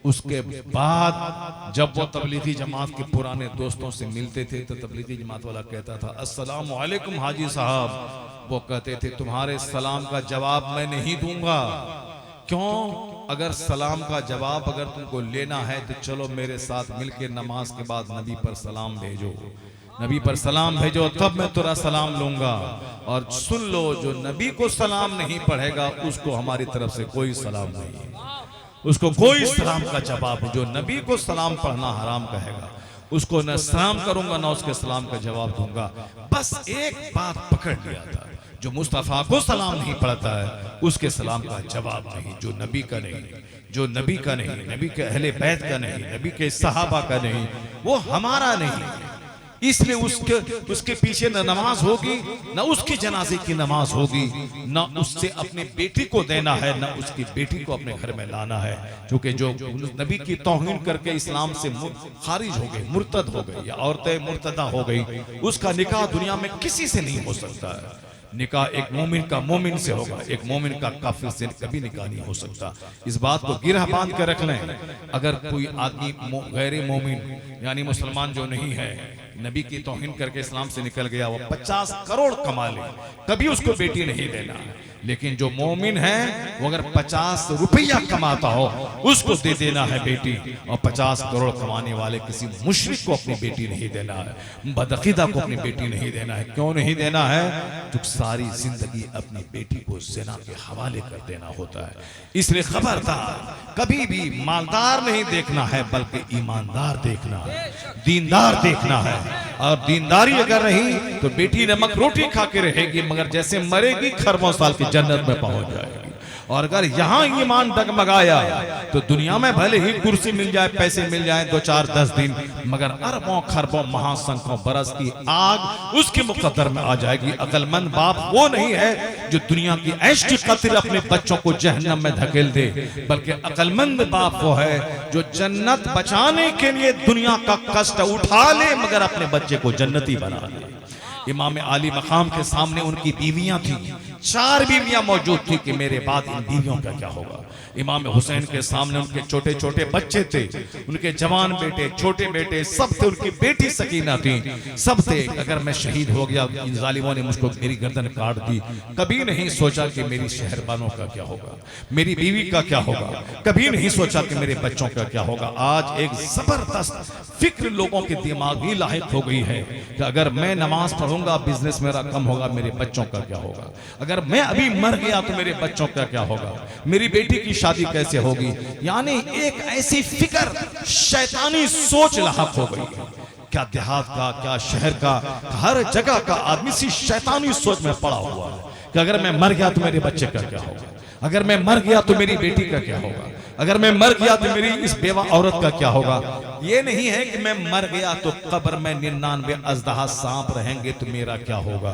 [SPEAKER 1] उसके बाद जब वो तबलीगी जमात के पुराने दोस्तों से मिलते थे तो तबलीगी जमात वाला कहता था अस्सलाम वालेकुम हाजी साहब। वो कहते थे तुम्हारे सलाम का जवाब मैं नहीं दूंगा। क्यों? अगर सलाम का जवाब अगर तुमको लेना है तो चलो मेरे साथ मिलके नमाज के बाद नबी पर सलाम भेजो, नबी पर सलाम भेजो, तब मैं तेरा सलाम लूंगा। और सुन लो, जो नबी को सलाम नहीं पढ़ेगा उसको हमारी तरफ से कोई सलाम नहीं, उसको कोई सलाम का जवाब। जो नबी को सलाम पढ़ना हराम कहेगा उसको न सलाम करूंगा न उसके सलाम का जवाब दूंगा। बस एक बात पकड़ लिया था, जो मुस्तफा को सलाम नहीं पढ़ता है उसके सलाम का जवाब नहीं। जो नबी का नहीं, जो नबी का नहीं, नबी के अहले बैत का नहीं, नबी के सहाबा का नहीं, वो हमारा नहीं। इसलिए उसके पीछे न नमाज होगी, न उसकी जनाजे की नमाज होगी, न उससे अपने बेटी को देना है, न उसकी बेटी को अपने घर में लाना है। क्योंकि जो नबी की तौहीन करके इस्लाम से खारिज हो गई, मुर्तद हो गई, या औरतें मुर्तदा हो गई, उसका निकाह दुनिया में किसी से नहीं हो सकता है। निकाह एक मोमिन का मोमिन से होगा, एक मोमिन का काफिर से कभी निकाह नहीं हो सकता। इस बात को गिरह बांध कर रख लें। अगर कोई आदमी गैर मोमिन यानी मुसलमान जो नहीं है, नबी की तौहीन करके इस्लाम से निकल गया, वो 50 करोड़ कमा ले, कभी उसको बेटी नहीं देना। लेकिन जो मोमिन है वो अगर 50 रुपया कमाता हो उसको दे देना है बेटी। और 50 करोड़ कमाने वाले किसी मुशरिक को अपनी बेटी नहीं देना है, बदअकीदा को अपनी बेटी नहीं देना है। क्यों नहीं देना है? तो सारी जिंदगी अपनी बेटी को ज़िना के हवाले कर देना होता है। इसलिए खबरदार, कभी भी मालदार नहीं देखना है बल्कि ईमानदार देखना है, दीनदार देखना है। और दीनदारी अगर रही तो बेटी नमक रोटी खा के रहेगी, मगर जैसे मरेगी खरबों साल की जन्नत में पहुंच जाएगी। और अगर यहाँ ईमान डगमगाया तो दुनिया में भले ही कुर्सी मिल जाए, पैसे मिल जाए 2 4 10 दिन, मगर अरबों खरबों महासंख्यों बरस की आग उसके मुकद्दर में आ जाएगी। अकलमंद बाप वो नहीं है जो दुनिया की ऐश की खातिर अपने बच्चों को जहन्नम में धकेल दे, बल्कि अकलमंद बाप वो है जो जन्नत बचाने के लिए दुनिया का कष्ट उठा ले मगर अपने बच्चे को जन्नती बना ले। इमाम आली मकाम के सामने उनकी बीवियां थी, 4 बीवियां मौजूद थी कि मेरे बाद इन बीवियों का क्या होगा। इमाम हुसैन के सामने उनके छोटे छोटे बच्चे थे, उनके जवान बेटे, छोटे बेटे सब थे, उनकी बेटी सकीना थी, सब थे। अगर मैं शहीद हो गया, इन जालिमों ने मुझको मेरी गर्दन काट दी। कभी नहीं सोचा कि मेरी शहरबानों का क्या होगा, मेरी बीवी का क्या होगा, कभी नहीं सोचा कि मेरे बच्चों का क्या होगा। आज एक जबरदस्त फिक्र लोगों के दिमाग ही लाहिक हो गई है कि अगर मैं नमाज पढ़ूंगा बिजनेस मेरा कम होगा, मेरे बच्चों का क्या होगा। अगर मैं अभी मर गया तो मेरे बच्चों का क्या होगा, मेरी बेटी की शादी कैसे होगी। यानी एक ऐसी फिक्र शैतानी सोच लाहक हो गई। क्या देहात का, क्या शहर का, हर जगह का आदमी सी शैतानी सोच में पड़ा हुआ है कि अगर मैं मर गया तो मेरे बच्चे का क्या होगा, अगर मैं मर गया तो मेरी बेटी का क्या होगा, अगर मैं मर गया तो मेरी इस बेवा औरत का क्या होगा। ये नहीं है कि मैं मर गया तो कब्र में 99 अजदहा सांप रहेंगे तो मेरा क्या होगा।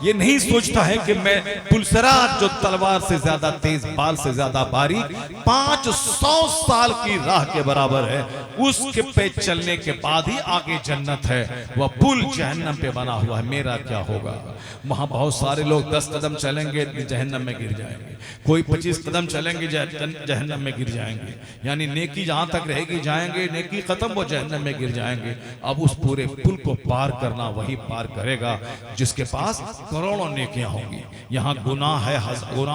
[SPEAKER 1] ये नहीं सोचता है कि मैं पुलसरात जो तलवार से ज्यादा तेज, बाल से ज्यादा बारीक, 500 साल की राह के बराबर है, उसके पे चलने के बाद ही आगे जन्नत है, वह पुल जहन्नम पे बना हुआ है, मेरा क्या होगा। वहां बहुत सारे लोग 10 कदम चलेंगे जहन्नम में गिर जाएंगे, कोई 25 कदम चलेंगे जहन्नम में गिर जाएंगे, यानी नेकी जहां तक रहेगी जाएंगे, नेकी खत्म वो जहन्नम में गिर जाएंगे। अब उस पूरे पुल को पार करना वही पार करेगा जिसके पास करोड़ों नेकियां होंगी। यहाँ गुनाह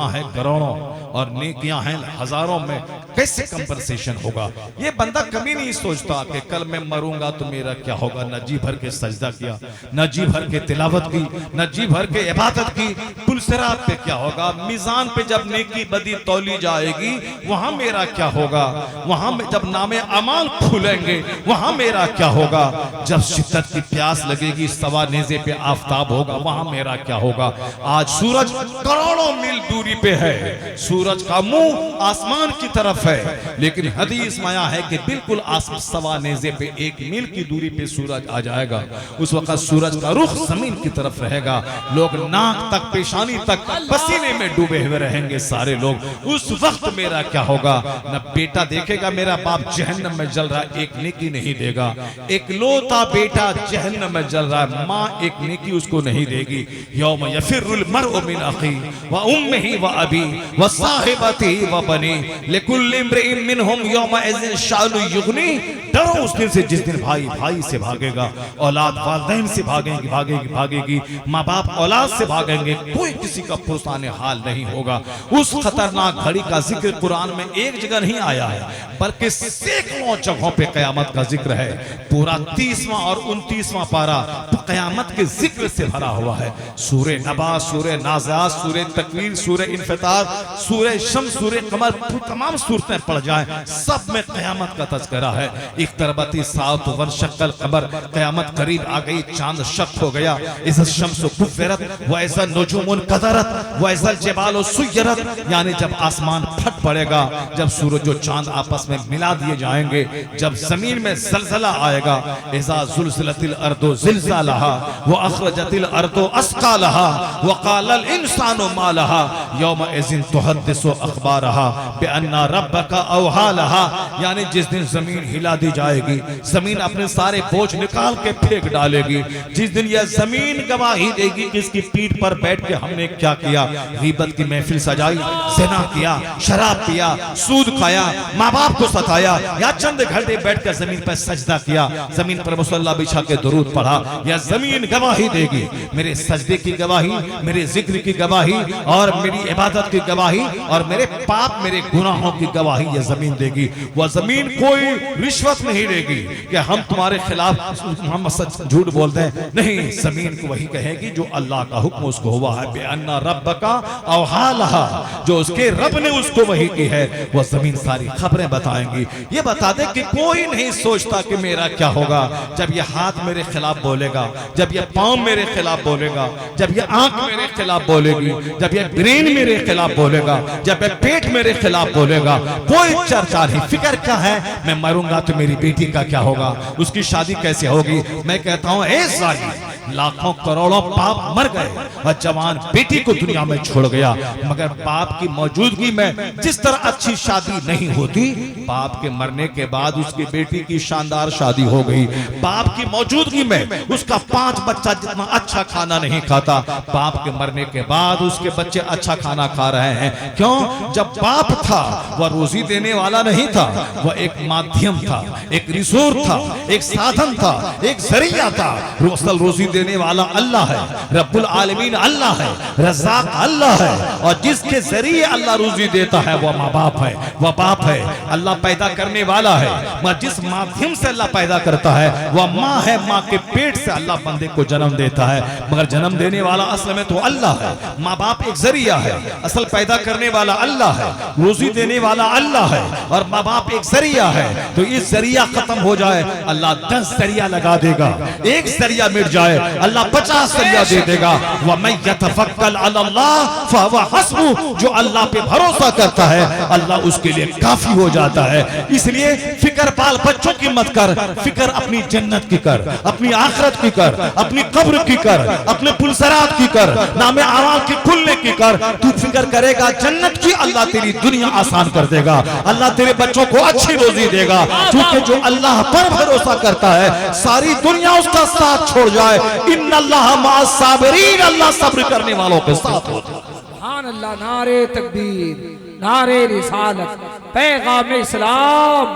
[SPEAKER 1] है करोड़ों और नेकियां हैं हजारों में, कैसे कंपनसेशन होगा। ये बंदा कभी नहीं सोचता कि कल मैं मरूंगा तो मेरा क्या होगा। न जी भर के सजदा किया, न जी भर के तिलावत की, न जी भर के इबादत की, पुलसरात पे क्या होगा, मीजान पे जब नेकी बदी तौली जाएगी वहां मेरा क्या होगा, वहां जब नामे अमाल खुलेंगे वहां मेरा क्या होगा, जब शिद्दत की प्यास लगेगी सवा नेज़े पे आफताब होगा वहां मेरा क्या होगा। आज सूरज करोड़ों मील दूरी पे है, सूरज का मुंह आसमान की तरफ है, लेकिन हदीस में आया है कि बिल्कुल सवा नेज़े पे 1 मील की दूरी पे सूरज आ जाएगा। उस वक्त सूरज का रुख जमीन की तरफ रहेगा, लोग नाक तक पेशानी तक पसीने में डूबे हुए रहेंगे सारे लोग। उस वक्त मेरा क्या होगा। न बेटा देखेगा मेरा बाप जहन्नम में जल रहा है, एक नेकी नहीं देगा। एक लौता बेटा जहन्नम में जल रहा है, माँ एक नेकी उसको नहीं देगी। यौम यफिरुल मरउ मिन अखी व उम्मिही व अबी व साहिबतिही व बनी लिकुल्लि इम्रिइन मिनहुम यौमइज़िन शानु युगनी। डरो उस दिन से जिस दिन भाई भाई से भागेगा, औलाद वालिदैन से भागेगी, माँ बाप औलाद से भागेंगे, कोई किसी का पुरसाने हाल नहीं होगा। उस खतरनाक घड़ी का जिक्र कुरान में एक जगह नहीं आया है, बल्कि सैकड़ों जगहों पे कयामत का जिक्र है। पूरा 30वां और 29वां पारा तो कयामत के जिक्र से भरा हुआ है। सूरे नबा, सूरे नाज़िआत, सूरे तकवीर, सूरे इन्फितार, सूरे शम्स, सूरे कमर, तमाम सूरतें पढ़ जाएं, सब में कयामत का तज़किरा है। इक़्तरबती साअतु वंशक़्क़ल क़मर, कयामत करीब आ गई, चांद शक हो गया। इज़ शम्सु कुव्विरत व इज़ नुजूमुन कदरत व इज़ जिबालु सुय्यरत, यानी जब आसमान फट पड़ेगा, जब सूरज और चांद आपस में मिला दिए जाएंगे, जब जमीन में ज़लज़ला आएगा। इज़ा ज़ुलज़िलतिल अर्दु ज़िलज़ालहा व अख़रजतिल अर्दु अस्क़ालहा व क़ालल इंसानु मा लहा यौमइज़िन तुहद्दिसु अख़बारहा बिअन्ना रब्बका औहा लहा, यानी जिस दिन जमीन हिला दी जाएगी, जमीन अपने सारे बोझ निकाल के फेंक डालेगी। जिस दिन यह जमीन गवाही देगी कि इसकी पीठ पर बैठ के हमने क्या किया, गीबत की महफिल सजाई, ज़िना किया, शराब पिया, सूद खाया, माँ बाप को सताया, या चंद घंटे बैठकर जमीन पर सजदा किया, जमीन पर मुसल्ला बिछा के दुरूद पढ़ा, या जमीन गवाही देगी, मेरे सजदे की गवाही, मेरे जिक्र की गवाही और मेरी इबादत की गवाही और मेरे पाप, मेरे गुनाहों की गवाही यह जमीन देगी। वह जमीन कोई रिश्वत नहीं देगी कि हम तुम्हारे खिलाफ हम सच झूठ बोलते हैं, नहीं, जमीन को वही कहेगी जो अल्लाह का हुक्म उसको हुआ है। बिअन्ना रब्बका औहा लहा, जो उसके रब ने उसको वही की है, वह जमीन सारी खबरें बताएंगी। ये बता दे कि कोई नहीं सोचता कि मेरा क्या होगा जब ये हाथ मेरे खिलाफ बोलेगा, जब ये पांव मेरे खिलाफ बोलेगा, जब ये आंख मेरे खिलाफ बोलेगी, जब ये ब्रेन मेरे खिलाफ बोलेगा, जब ये पेट मेरे खिलाफ बोलेगा, कोई चर्चा नहीं। फिक्र क्या है, मैं मरूंगा तो मेरी बेटी का क्या होगा, उसकी शादी कैसे होगी। मैं कहता हूं ए जालिम, लाखों करोड़ों बाप मर गए और जवान बेटी को दुनिया में छोड़ गया, मगर बाप की मौजूदगी में जिस तरह अच्छी शादी नहीं होती, बाप के मरने के बाद उसकी बेटी की शानदार शादी हो गई। बाप की मौजूदगी में उसका 5 बच्चा जितना अच्छा खाना नहीं खाता, बाप के मरने के बाद उसके बच्चे अच्छा खाना खा रहे हैं। क्यों? जब बाप था वह रोजी देने वाला नहीं था, वह एक माध्यम था, एक रिसोर्स था, एक साधन था, एक जरिया था। असल रोजी
[SPEAKER 3] देने वाला अल्लाह है, रब्बुल आलमीन अल्लाह है, रज़्ज़ाक़ अल्लाह है, और जिसके जरिए अल्लाह रोजी देता है वह माँ बाप है, वह बाप है। अल्लाह पैदा करने वाला है, मगर जिस माध्यम से अल्लाह पैदा करता है वह माँ है। माँ के पेट से अल्लाह बंदे को जन्म देता है, मगर जन्म देने वाला असल में तो अल्लाह है। माँ बाप एक जरिया है, असल पैदा करने वाला अल्लाह है, रोजी देने वाला अल्लाह है, और माँ बाप एक जरिया है। तो इस जरिया खत्म हो जाए अल्लाह 10 जरिया लगा देगा, एक जरिया मिट जाए अल्लाह 50 जरिया दे देगा। व मैं यतफक्कल अल्लाह फहुव हस्बुह, जो अल्लाह पे भरोसा करता है अल्लाह उसके लिए काफी हो जाता है। इसलिए फिक्र बाल बच्चों की मत कर, फिक्र अपनी जन्नत की कर, अपनी आखिरत की कर, अपनी कब्र की कर, अपने पुलसरात की कर, नामे आवाल के खुलने की कर। तू फिक्र करेगा जन्नत की, अल्लाह तेरी दुनिया आसान कर देगा, अल्लाह तेरे बच्चों को अच्छी रोजी देगा। क्योंकि जो अल्लाह पर भरोसा करता है सारी दुनिया उसका साथ छोड़ जाए, इन्नल्लाह मअस साबिरीन, अल्लाह सब्र करने वालों के साथ होता है।
[SPEAKER 2] सुभान अल्लाह, नारे तकबीर, नारे रिसालत, पैगाम इस्लाम।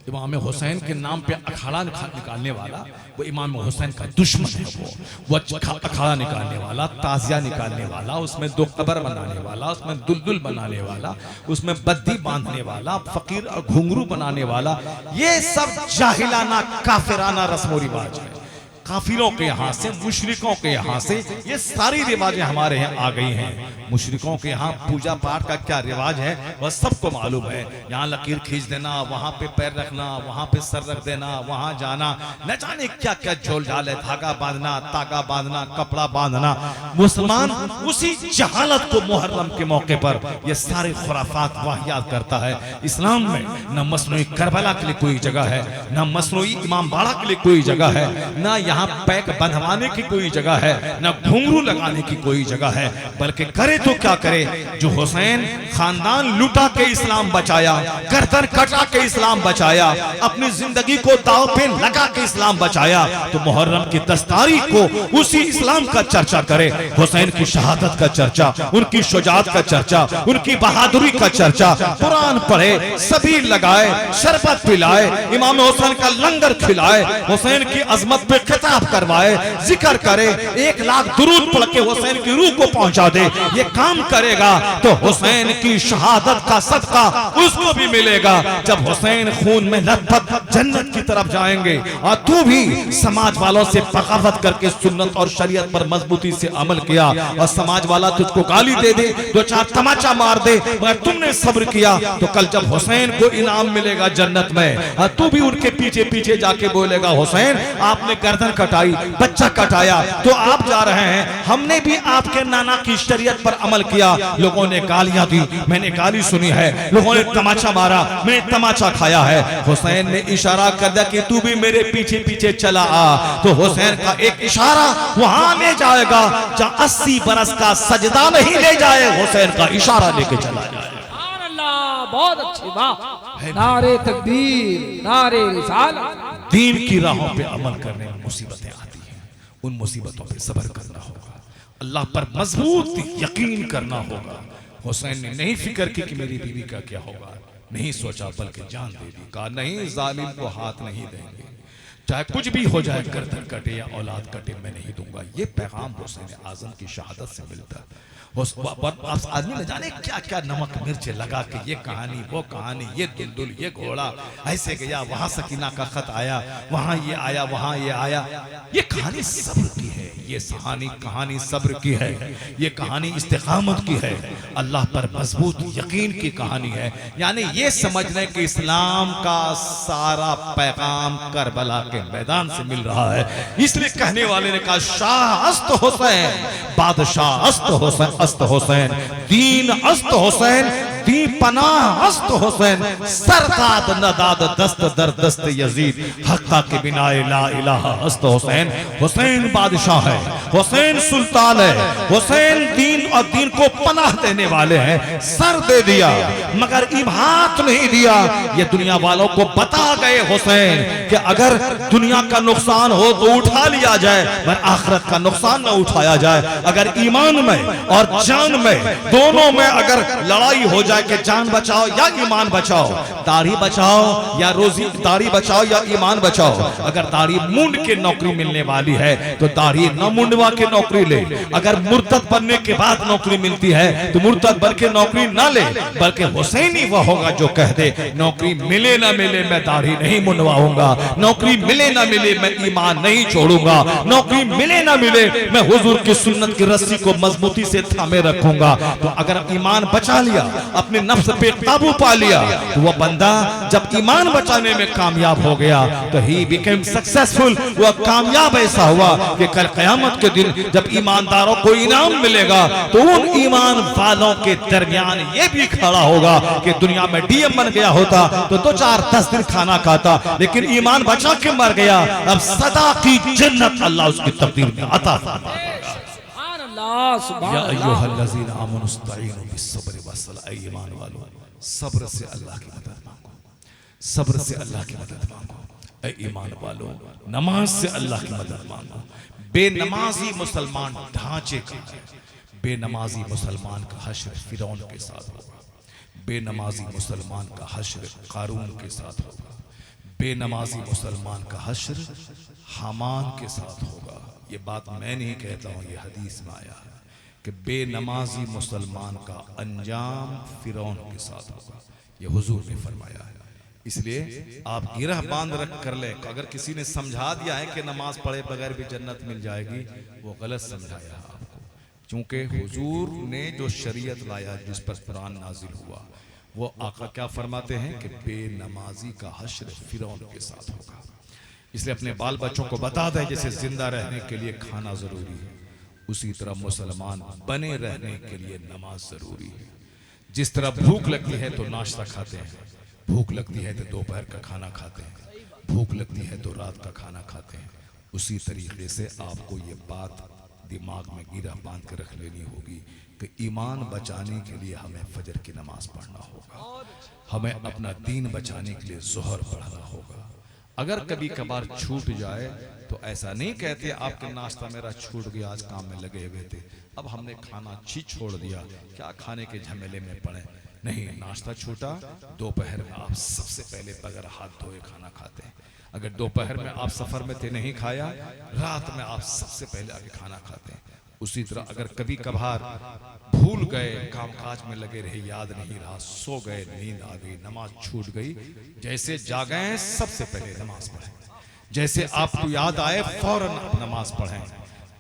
[SPEAKER 3] इमाम हुसैन के नाम पे अखाड़ा निकालने वाला वो इमाम हुसैन का दुश्मन है। वो अखाड़ा निकालने वाला, ताजिया निकालने वाला, उसमें 2 कब्र बनाने वाला, उसमें दुलदुल बनाने वाला, उसमें बद्दी बांधने वाला, फकीर और घुंघरू बनाने वाला, ये सब जाहिलाना काफिराना रस्म रिवाज है। काफिरों के यहाँ से, मुशरिकों के यहाँ से ये सारी रिवाजें हमारे यहाँ आ गई हैं। मुशरिकों के यहाँ पूजा पाठ का क्या रिवाज है वह सबको मालूम है। यहाँ लकीर खींच देना, वहाँ पे पैर रखना, वहाँ पे सर रख देना, वहाँ जाना, न जाने क्या क्या झोल झाल है, धागा बांधना, तागा बांधना, कपड़ा बांधना। मुसलमान उसी जहालत को मुहर्रम के मौके पर ये सारे खुराफात वाहियात करता है। इस्लाम में न मसनूई करबला के लिए कोई जगह है, न मसनूई इमाम बाड़ा के लिए कोई जगह है, न यहाँ पैक बंधवाने की कोई जगह है, न घुंघरू लगाने की कोई जगह है। बल्कि करे तो क्या करे, जो हुसैन खानदान लुटा के इस्लाम बचाया, गर्दन कटा के इस्लाम बचाया, अपनी जिंदगी को दांव पे लगा के इस्लाम बचाया, तो मुहर्रम की 10 तारीख को उसी इस्लाम का चर्चा करे, हुसैन की शहादत का चर्चा, उनकी शुजाअत का चर्चा, उनकी बहादुरी का चर्चा। कुरान पढ़े, सबीर लगाए, शरबत पिलाए, इमाम हुसैन का लंगर खिलाए, हुसैन की अजमत पे खिताब करवाए, जिक्र करे, 1 लाख दुरूद पढ़ के हुसैन की रूह को पहुंचा दे। ये काम करेगा तो हुसैन की शहादत का सदका उसको भी मिलेगा। जब हुसैन खून में लथपथ जन्नत की तरफ जाएंगे और तू भी समाज वालों से बगावत करके सुन्नत और शरीयत पर मजबूती से अमल किया और समाज वाला तुझको गाली दे दे, 2-4 तमाचा मार दे, मगर तुमने सब्र किया, तो कल जब हुसैन को इनाम मिलेगा जन्नत में और तू भी उनके पीछे पीछे जाके बोलेगा हुसैन आपने गर्दन कटाई, बच्चा कटाया, तो आप जा रहे हैं, हमने भी आपके नाना की शरीयत पर अमल किया, लोगों ने गालियां दी, मैंने गाली सुनी है, लोगों ने तमाचा मारा, मैंने तमाचा खाया है। हुसैन ने इशारा कर दिया कि तू भी मेरे पीछे पीछे चला आ, तो हुसैन का एक इशारा वहां ले जाएगा जहां 80 बरस का सजदा नहीं ले जाए, हुसैन का इशारा लेके चला जाए।
[SPEAKER 2] बहुत अच्छी बात, नारे तकबीर, नारे रिसालत।
[SPEAKER 3] दीन की राहों पे अमल करने में मुसीबतें आती हैं, उन मुसीबतों पे सब्र करना होगा, अल्लाह पर मजबूत यकीन करना होगा। हुसैन ने नहीं फिक्र की कि मेरी बीवी का क्या होगा, नहीं सोचा, बल्कि जान दे दी, कहा नहीं जालिम को हाथ नहीं देंगे, चाहे कुछ भी हो जाए, गर्दन कटे या औलाद कटे, मैं नहीं दूंगा। ये पैगाम हुसैन आजम की शहादत से मिलता है। आदमी न जाने क्या क्या नमक मिर्च लगा के ये कहानी वो कहानी, ये दुलदुल ये घोड़ा ऐसे गया, वहां सकीना का खत आया, वहां ये आया, वहां ये आया, ये कहानी सब्र की है, ये कहानी सब्र की है, ये कहानी इस्तिकामत की है, अल्लाह पर मजबूत यकीन की कहानी है। यानी ये समझने कि इस्लाम का सारा पैगाम करबला के मैदान से मिल रहा है। इसलिए कहने वाले ने कहा शाह अस्त हुसैन, बादशाह अस्त हुसैन, अस्त हुसैन, दीन अस्त हुसैन, दी पनाह अस्त हुसैन, सरदाद नदाद दस्त दर दस्त यजीद, हक्का के बिना ला इलाहा अस्त हुसैन। हुसैन बादशाह है, हुसैन सुल्तान है, हुसैन दीन और दीन को पनाह देने वाले हैं। सर दे दिया मगर हाथ नहीं दिया। ये दुनिया वालों को बता गए हुसैन कि अगर दुनिया का नुकसान हो तो उठा लिया जाए, पर आखिरत का नुकसान न उठाया जाए। अगर ईमान में और जान में दोनों में अगर लड़ाई हो जाए जाए कि जान बचाओ या ईमान बचाओ, दाढ़ी बचाओ या रोजी, दाढ़ी बचाओ या ईमान बचाओ। अगर दाढ़ी मूंड के नौकरी मिलने वाली है तो दाढ़ी न मुंडवा के नौकरी ले। अगर मुर्तद बनने के बाद नौकरी मिलती है तो मुर्तद बन के नौकरी ना ले, बल्कि हुसैनी वह होगा जो कह दे नौकरी मिले ना मिले मैं दाढ़ी नहीं मुंडवाऊंगा, नौकरी मिले ना मिले मैं ईमान नहीं छोड़ूंगा, नौकरी मिले ना मिले मैं हुजूर की सुन्नत की रस्सी को मजबूती से थामे रखूंगा। तो अगर ईमान बचा लिया, अपने नफ्स पे काबू पा लिया, तो वह बंदा जब ईमान बचाने में कामयाब हो गया तो ही बिकेम सक्सेसफुल। वह कामयाब ऐसा हुआ कि कल क़यामत के दिन जब ईमानदारों को इनाम मिलेगा तो उन ईमान वालों के दरमियान ये भी खड़ा होगा कि दुनिया में डीएम बन गया होता तो 2-4-10 दिन खाना खाता, लेकिन ईमान बचा के मर गया, अब सदा की जन्नत अल्लाह उसकी तकदीर में अता फरमाएगा। या अय्युहल्लज़ीना आमनू इस्तईनु बिस्सब्रि वस्सलाह, ईमान वालों सब्र से अल्लाह की मदद मांगो, सब्र से अल्लाह की मदद मांगो। ऐ ईमान वालों नमाज से अल्लाह की मदद मांगो। बेनमाजी मुसलमान ढांचे का है, बेनमाजी मुसलमान का हश्र फिरौन के साथ होगा, बेनमाजी मुसलमान का हश्र कारून के साथ होगा, बेनमाजी मुसलमान का हश्र हामान के साथ होगा। ये बात मैं नहीं कहता हूँ, ये हदीस में आया है कि बेनमाजी मुसलमान का अंजाम फिरौन के साथ होगा, ये हुजूर ने फरमाया है। इसलिए आप गिरह बांध रख कर ले। अगर किसी ने समझा दिया है कि नमाज पढ़े बगैर भी जन्नत मिल जाएगी, वो गलत समझाया है आपको, क्योंकि हुजूर ने जो शरीयत लाया जिस पर कुरान नाजिल हुआ, वो आका क्या फरमाते हैं कि बेनमाजी का हश्र फिरौन के साथ होगा। इसलिए अपने बाल बच्चों को बता दें जैसे जिंदा रहने के लिए खाना जरूरी है, उसी तरह मुसलमान बने रहने के लिए नमाज जरूरी है। जिस तरह भूख लगती है तो नाश्ता खाते हैं, भूख लगती है तो दोपहर का खाना खाते हैं, भूख लगती है तो रात का खाना खाते हैं, उसी तरीके से आपको ये बात दिमाग में गिरा बांध कर रख लेनी होगी कि ईमान बचाने के लिए हमें फजर की नमाज पढ़ना होगा, हमें अपना दीन बचाने के लिए ज़ोहर पढ़ना होगा। अगर कभी कभार छूट जाए तो ऐसा नहीं कहते आपके नाश्ता मेरा छूट गया, आज काम में लगे हुए थे, अब हमने खाना छोड़ दिया, क्या खाने के झमेले में पड़े। नहीं, नाश्ता छूटा, दोपहर में आप सबसे पहले बगैर हाथ धोए खाना खाते हैं। अगर दोपहर में आप सफर में थे नहीं खाया, रात में आप सबसे पहले आके खाना खाते हैं। उसी तरह अगर कभी कभार भूल गए, कामकाज में लगे रहे, याद नहीं रहा, सो गए, नींद आ गई, नमाज छूट गई, जैसे जागे सबसे पहले नमाज पढ़ें, जैसे आपको याद आए फौरन आप नमाज पढ़ें,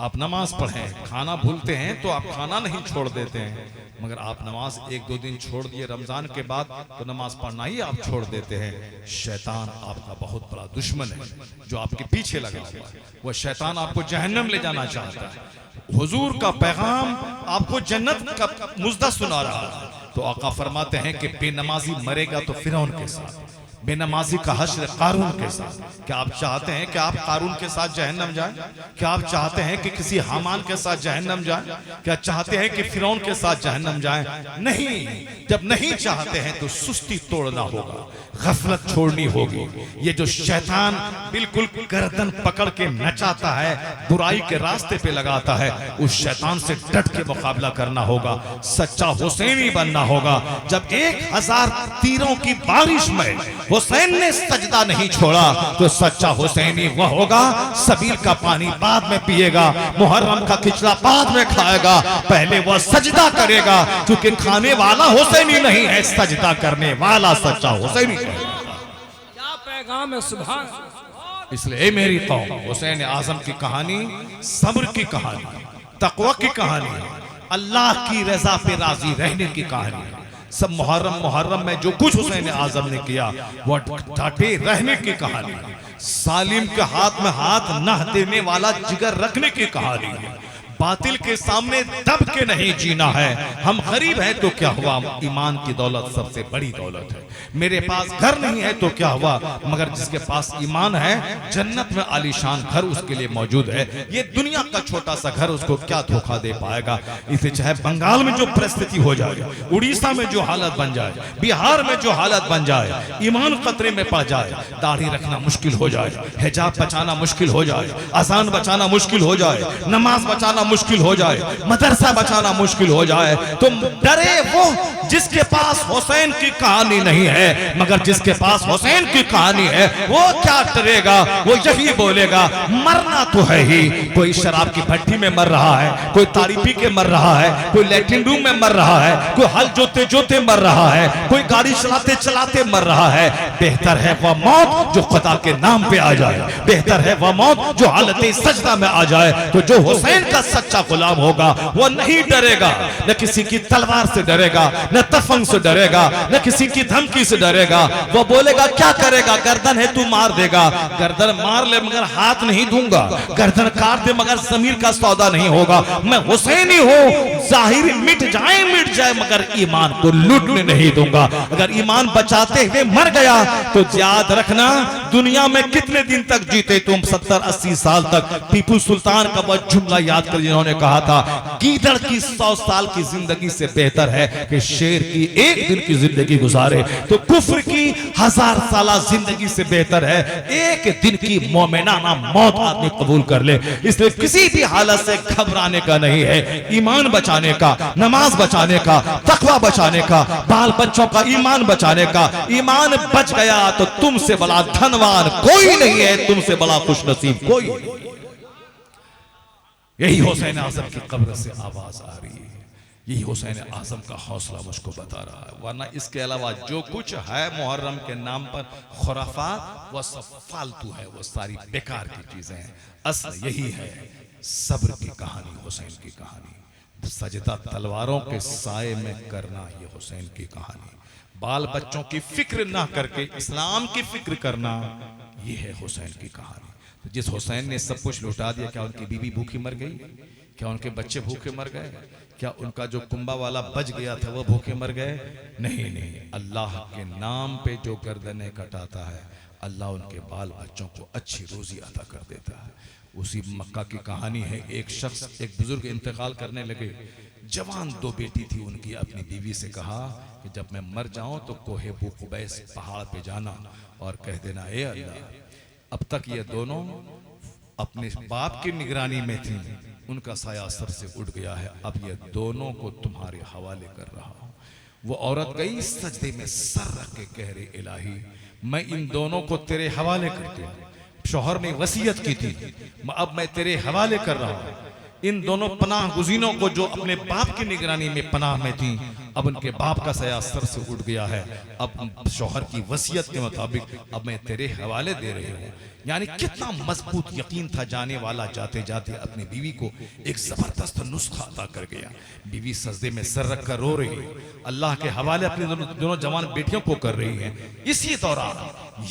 [SPEAKER 3] आप नमाज पढ़ें। खाना भूलते हैं तो आप खाना नहीं छोड़ देते हैं, मगर आप नमाज 1-2 दिन छोड़ दिए रमजान के बाद तो नमाज पढ़ना ही आप छोड़ देते हैं। शैतान आपका बहुत बड़ा दुश्मन है जो आपके पीछे लगा हुआ है, वह शैतान आपको जहन्नम ले जाना चाहता है। हुजूर का पैगाम आपको जन्नत का मुज़्दा सुना रहा है, तो आका फरमाते हैं कि बेनमाजी मरेगा तो फिरौन के साथ, बेनमाजी का हश्र कारून के साथ। क्या आप चाहते हैं कि आप कारून के साथ जहन्नम जाएं? क्या आप चाहते हैं कि किसी हामान के साथ जहन्नम जाएं? क्या चाहते हैं कि फिरौन के साथ जहन्नम जाएं? नहीं, जब नहीं चाहते हैं तो सुस्ती तोड़ना होगा, गफलत छोड़नी होगी। ये जो शैतान बिल्कुल गर्दन पकड़ के नचाता है, बुराई के रास्ते पे लगाता है, उस शैतान से डट के मुकाबला करना होगा, सच्चा हुसैनी बनना होगा। जब 1000 तीरों की बारिश में हुसैन ने सजदा नहीं छोड़ा तो सच्चा हुसैनी वह होगा, सबील का पानी बाद में पिएगा, मुहर्रम का खिचड़ा बाद में खाएगा, पहले वह सजदा करेगा, क्योंकि खाने वाला हुसैनी नहीं है, सजदा करने वाला सच्चा हुसैनी है।
[SPEAKER 2] क्या पैगाम है, सुभान।
[SPEAKER 3] इसलिए मेरी कौम, हुसैन आजम की कहानी सब्र की कहानी, तकवा की कहानी, अल्लाह की रजा पे राजी रहने की कहानी। सब मुहर्रम में जो कुछ हुसैन आजम ने किया वह डटे रहने की कहानी, सालिम के हाथ में हाथ न देने वाला जिगर रखने की कहानी, बातिल के सामने दब के नहीं जीना है। हम गरीब हैं तो क्या हुआ, ईमान की दौलत सबसे बड़ी दौलत है। मेरे पास घर नहीं है तो क्या हुआ, मगर जिसके पास ईमान है जन्नत में आलीशान घर उसके लिए मौजूद है। ये दुनिया का छोटा सा घर उसको क्या धोखा दे पाएगा। इसे चाहे बंगाल में जो परिस्थिति हो जाए, उड़ीसा में जो हालत बन जाए, बिहार में जो हालत बन जाए, ईमान खतरे में पड़ जाए, दाढ़ी रखना मुश्किल हो जाए, हिजाब बचाना मुश्किल हो जाए, अजान बचाना मुश्किल हो जाए, नमाज बचाना मुश्किल हो जाए, मदरसा बचाना मुश्किल हो जाए, तो डरे वो जिसके पास हुसैन की कहानी नहीं है, मगर जिसके पास हुसैन की कहानी है वो क्या डरेगा, वो यही बोलेगा मरना तो है ही। कोई शराब की भट्टी में मर रहा है, कोई ताड़ी पी के मर रहा है, कोई लैट्रिन रूम में मर रहा है, कोई हल जोते जोते मर रहा है, कोई गाड़ी चलाते चलाते मर रहा है। बेहतर है वह मौत जो खुदा के नाम पे आ जाए, बेहतर है वह मौत जो हालत सजदा में आ जाए। तो जो हुसैन का सच्चा गुलाम होगा वो नहीं डरेगा, न किसी की तलवार से डरेगा, न तफंग से डरेगा, न किसी की धमकी से डरेगा। वो बोलेगा क्या करेगा, गर्दन है तू मार देगा, गर्दन मार ले मगर हाथ नहीं दूंगा, गर्दन काट दे मगर जमीर का सौदा नहीं होगा। मैं हुसैनी हूं, जाहिर मिट जाए मगर ईमान को लूटने नहीं दूंगा। अगर ईमान बचाते हुए मर गया तो याद रखना दुनिया में कितने दिन तक जीते तुम, 70-80 साल तक। टीपू सुल्तान का वह जुमला याद कर जिन्होंने कहा था गीदड़ की 100 साल की जिंदगी से बेहतर है कि शेर की एक दिन की जिंदगी गुजारे। तो कुफ्र की 1000 साल जिंदगी से बेहतर है एक दिन की मोमिनाना मौत आदमी कबूल कर ले। इसलिए किसी भी हालत से घबराने का नहीं है, ईमान बचाने का, नमाज बचाने का, तकवा बचाने का, बाल बच्चों का ईमान बचाने का। ईमान बच गया तो तुमसे बड़ा धनवान कोई नहीं है, तुमसे बड़ा खुशनसीब कोई नहीं। यही हुसैन आजम की कब्र से आवाज आ रही है, यही हुसैन आजम का हौसला मुझको बता रहा है। वरना इसके अलावा जो कुछ है मुहर्रम के नाम पर खुराफात वह सब फालतू है, वो सारी बेकार की चीजें हैं। असल यही है सब्र की कहानी, हुसैन की कहानी। सजदा तलवारों के साए में करना, ये हुसैन की कहानी। बाल बच्चों की फिक्र ना करके इस्लाम की फिक्र करना, ये है हुसैन की कहानी। तो जिस हुसैन ने सब कुछ लुटा दिया, क्या उनकी बीवी भूखी मर गई? क्या उनके बच्चे भूखे मर गए? क्या उनका जो कुंबा वाला बच गया था वो भूखे मर गए? नहीं नहीं, अल्लाह के नाम पे जो गर्दनें कटाता है अल्लाह उनके बाल बच्चों को अच्छी रोजी अता कर देता है। उसी मक्का की कहानी है, एक शख्स, एक बुजुर्ग इंतकाल करने लगे, जवान 2 बेटी थी उनकी। अपनी बीवी से कहा कि जब मैं मर जाऊं तो कोहे बू कुबैस पहाड़ पे जाना और कह देना ए अल्लाह, अब तक ये दोनों अपने बाप की निगरानी में थी, उनका साया सर से उठ गया है, अब ये दोनों को तुम्हारे हवाले कर रहा हूं। वो औरत गई सजदे में सर रख के कह रही इलाही मैं इन दोनों को तेरे हवाले करती हूं, शौहर ने वसीयत की थी, अब मैं तेरे हवाले कर रहा हूं। इन दोनों पनाह गुज़ीनों को जो अपने बाप की निगरानी में पनाह में थी, अब उनके बाप का साया सर से उठ गया है, अब शौहर की वसीयत के मुताबिक अब मैं तेरे हवाले दे रही हूँ। यानी कितना मजबूत यकीन था, जाने वाला जाते जाते अपनी बीवी को एक जबरदस्त नुस्खा अता कर गया। बीवी सजदे में सर रख कर रो रही है, अल्लाह के हवाले अपनी दोनों जवान बेटियों को कर रही है। इसी दौरान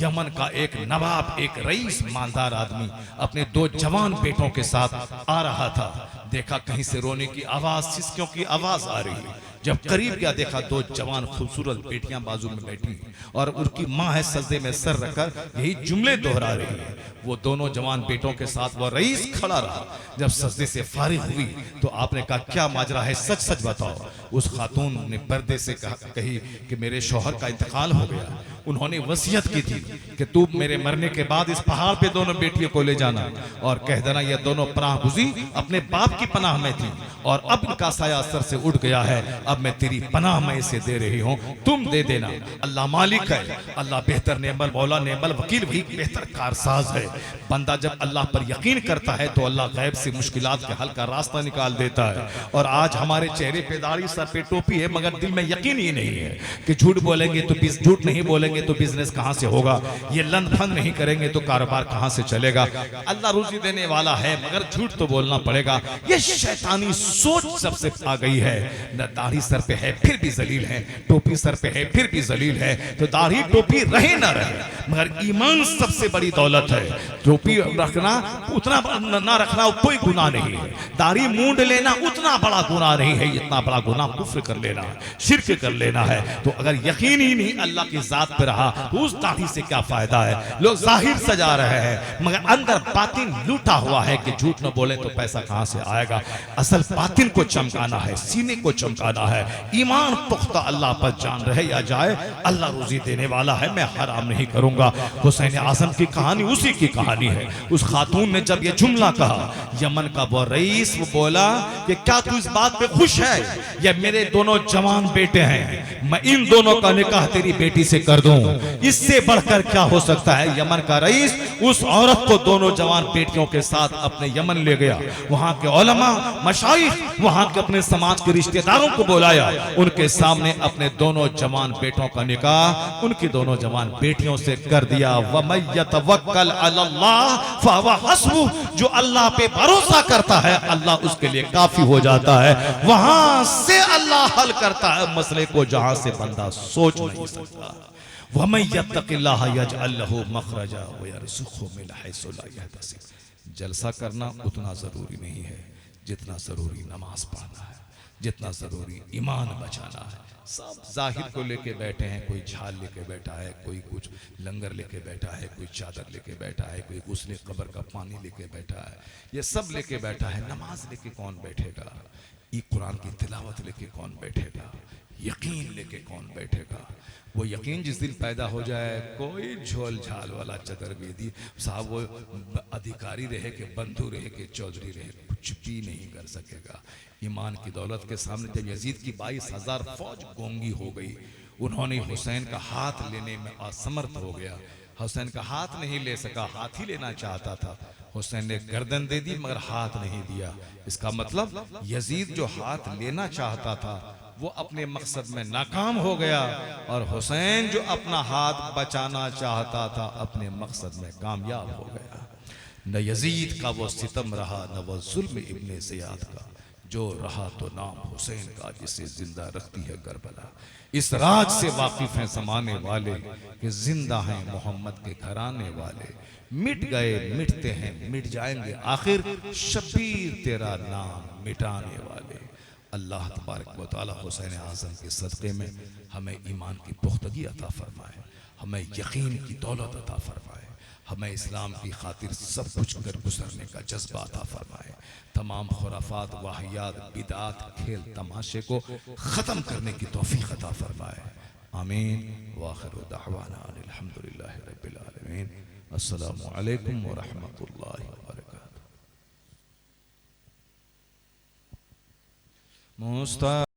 [SPEAKER 3] यमन का एक नवाब, एक रईस मालदार आदमी अपने 2 जवान बेटों के साथ आ रहा था। देखा कहीं से रोने की आवाज, सिसकियों की आवाज आ रही है। जब करीब गया देखा 2 जवान खूबसूरत बेटियां बाजू में बैठी और उनकी माँ है सजदे में सर रखकर यही जुमले दोहरा रही है। वो दोनों जवान बेटों के साथ वह रईस खड़ा रहा। जब सजदे से फारिग हुई तो आपने कहा क्या माजरा है, सच सच बताओ। उस खातून ने पर्दे से कही कि मेरे शौहर का इंतकाल हो गया, उन्होंने वसीयत की थी कि तू मेरे मरने के बाद इस पहाड़ पे दोनों बेटियों को ले जाना और कह देना ये दोनों पनाह गुज़ी अपने बाप की पनाह में थी और अब इनका साया सर से उठ गया है, अब मैं तेरी पनाह में इसे दे रही हूं, तुम दे देना। अल्लाह मालिक है, अल्लाह बेहतर नेमल मौला नेमल वकील भी बेहतर कारसाज है। बंदा जब अल्लाह पर यकीन करता है तो अल्लाह गैब से मुश्किलात के हल का रास्ता निकाल देता है। और आज हमारे चेहरे पे दाढ़ी, सर पे टोपी है मगर दिल में यकीन ही नहीं है कि झूठ बोलेंगे तो झूठ नहीं बोलेंगे तो बिजनेस कहां से होगा, ये लन फन नहीं करेंगे तो कारोबार कहां से चलेगा। अल्लाह रोजी देने वाला है मगर झूठ तो बोलना पड़ेगा। ये शैतानी सोच सबसे आ गई है। न दाढ़ी सर पे है फिर भी जलील है, टोपी सर पे है फिर भी जलील है। तो दाढ़ी टोपी रहे ना रहे मगर ईमान सबसे बड़ी दौलत है। टोपी रखना उतना ना रखना कोई गुनाह नहीं है, दाढ़ी मूंड लेना उतना बड़ा गुनाह नहीं है, इतना बड़ा गुनाह गुनाह कुफ्र कर लेना है, शिर्क कर लेना है। तो अगर यकीन ही नहीं अल्लाह की जात पे रहा तो उस दाढ़ी से क्या फायदा है। लोग जाहिर सजा रहे हैं मगर अंदर बातिन लूटा हुआ है कि झूठ न बोले तो पैसा कहां से आएगा। असल बातिन को चमकाना है, सीने को चमकाना है। ईमान पुख्ता अल्लाह पर जान रहे या जाए, अल्लाह रोजी देने वाला है, मैं हराम नहीं करूंगा। हुसैन आजम की कहानी उसी की कहानी है। उस खातून ने जब ये जुमला कहा, यमन का वो रईस वो बोला कि क्या तू इस बात पे खुश है, ये मेरे दोनों जवान बेटे हैं, मैं इन दोनों का निकाह तेरी बेटी से कर दूं, इससे बढ़कर क्या हो सकता है। यमन का रईस उस औरत को दोनों जवान बेटियों के साथ अपने यमन ले गया। वहां के उलमा मशाइख, वहां के अपने समाज के रिश्तेदारों को बुलाया, उनके सामने अपने दोनों जवान बेटों का निकाह उनकी दोनों जवान बेटियों से कर दिया। वमय्यतवक्कल अलल्लाह फहुव हस्बुह, जो अल्लाह पे भरोसा करता है अल्लाह उसके लिए काफी हो जाता है। वहां से अल्लाह हल करता है मसले को जहां से बंदा सोच नहीं सकता। वमय्यत्तकिल्लाह यजअल लहू मखरजा वयरज़ुक़हु मिन हैसु ला यहतसिब। जलसा करना उतना जरूरी नहीं है जितना जरूरी नमाज पढ़ना है, जितना जरूरी ईमान बचाना है। सब जाहिर को लेके बैठे हैं, कोई झाल लेके बैठा है, कोई कुछ लंगर लेके बैठा है, कोई चादर लेके बैठा है, कोई गुस्ले कब्र का पानी लेके बैठा है, ये सब लेके बैठा है। नमाज लेके कौन बैठेगा, ये कुरान की तिलावत लेके कौन बैठेगा, यकीन लेके कौन बैठेगा। वो यकीन जिस दिन पैदा हो जाए, कोई झोल झाल वाला चतुर्वेदी साहब वो अधिकारी रहे कि बंधु रहे कि चौधरी रहे, कुछ भी नहीं कर सकेगा। ईमान की दौलत के सामने जब यजीद की 22,000 फौज गोंगी हो गई, उन्होंने हुसैन का हाथ लेने में असमर्थ हो गया। हुसैन का हाथ नहीं ले सका, हाथ ही लेना चाहता था। हुसैन ने गर्दन दे दी मगर हाथ नहीं दिया। इसका मतलब यजीद जो हाथ लेना चाहता था वो अपने मकसद में नाकाम हो गया, और हुसैन जो अपना हाथ बचाना चाहता था अपने मकसद में कामयाब हो गया। न यजीद का वो सितम रहा, न वो जुल्म इब्ने ज़ियाद का, जो रहा तो नाम हुसैन का जिसे जिंदा रखती है करबला। इस राज से वाकिफ हैं जमाने वाले कि जिंदा हैं मोहम्मद के घराने वाले, मिट गए मिटते हैं मिट जाएंगे आखिर, शबीर तेरा नाम मिटाने वाले। अल्लाह तबारक व तआला हुसैन आज़म के सदक़े में हमें ईमान की पुख्तगी अता फरमाए, हमें यकीन की दौलत अता फरमाए, हमें इस्लाम की खातिर सब कुछ कर गुजरने का जज्बा अता फरमाए। तमाम खुराफात वाहियात बिदात खेल तमाशे को ख़त्म करने की तौफीक अता फरमाए। आमीन। व आखिरु दअवाना अनिल हम्दुलिल्लाहि रब्बिल आलमीन। अस्सलामु अलैकुम व रहमतुल्लाहि व बरकातुहू।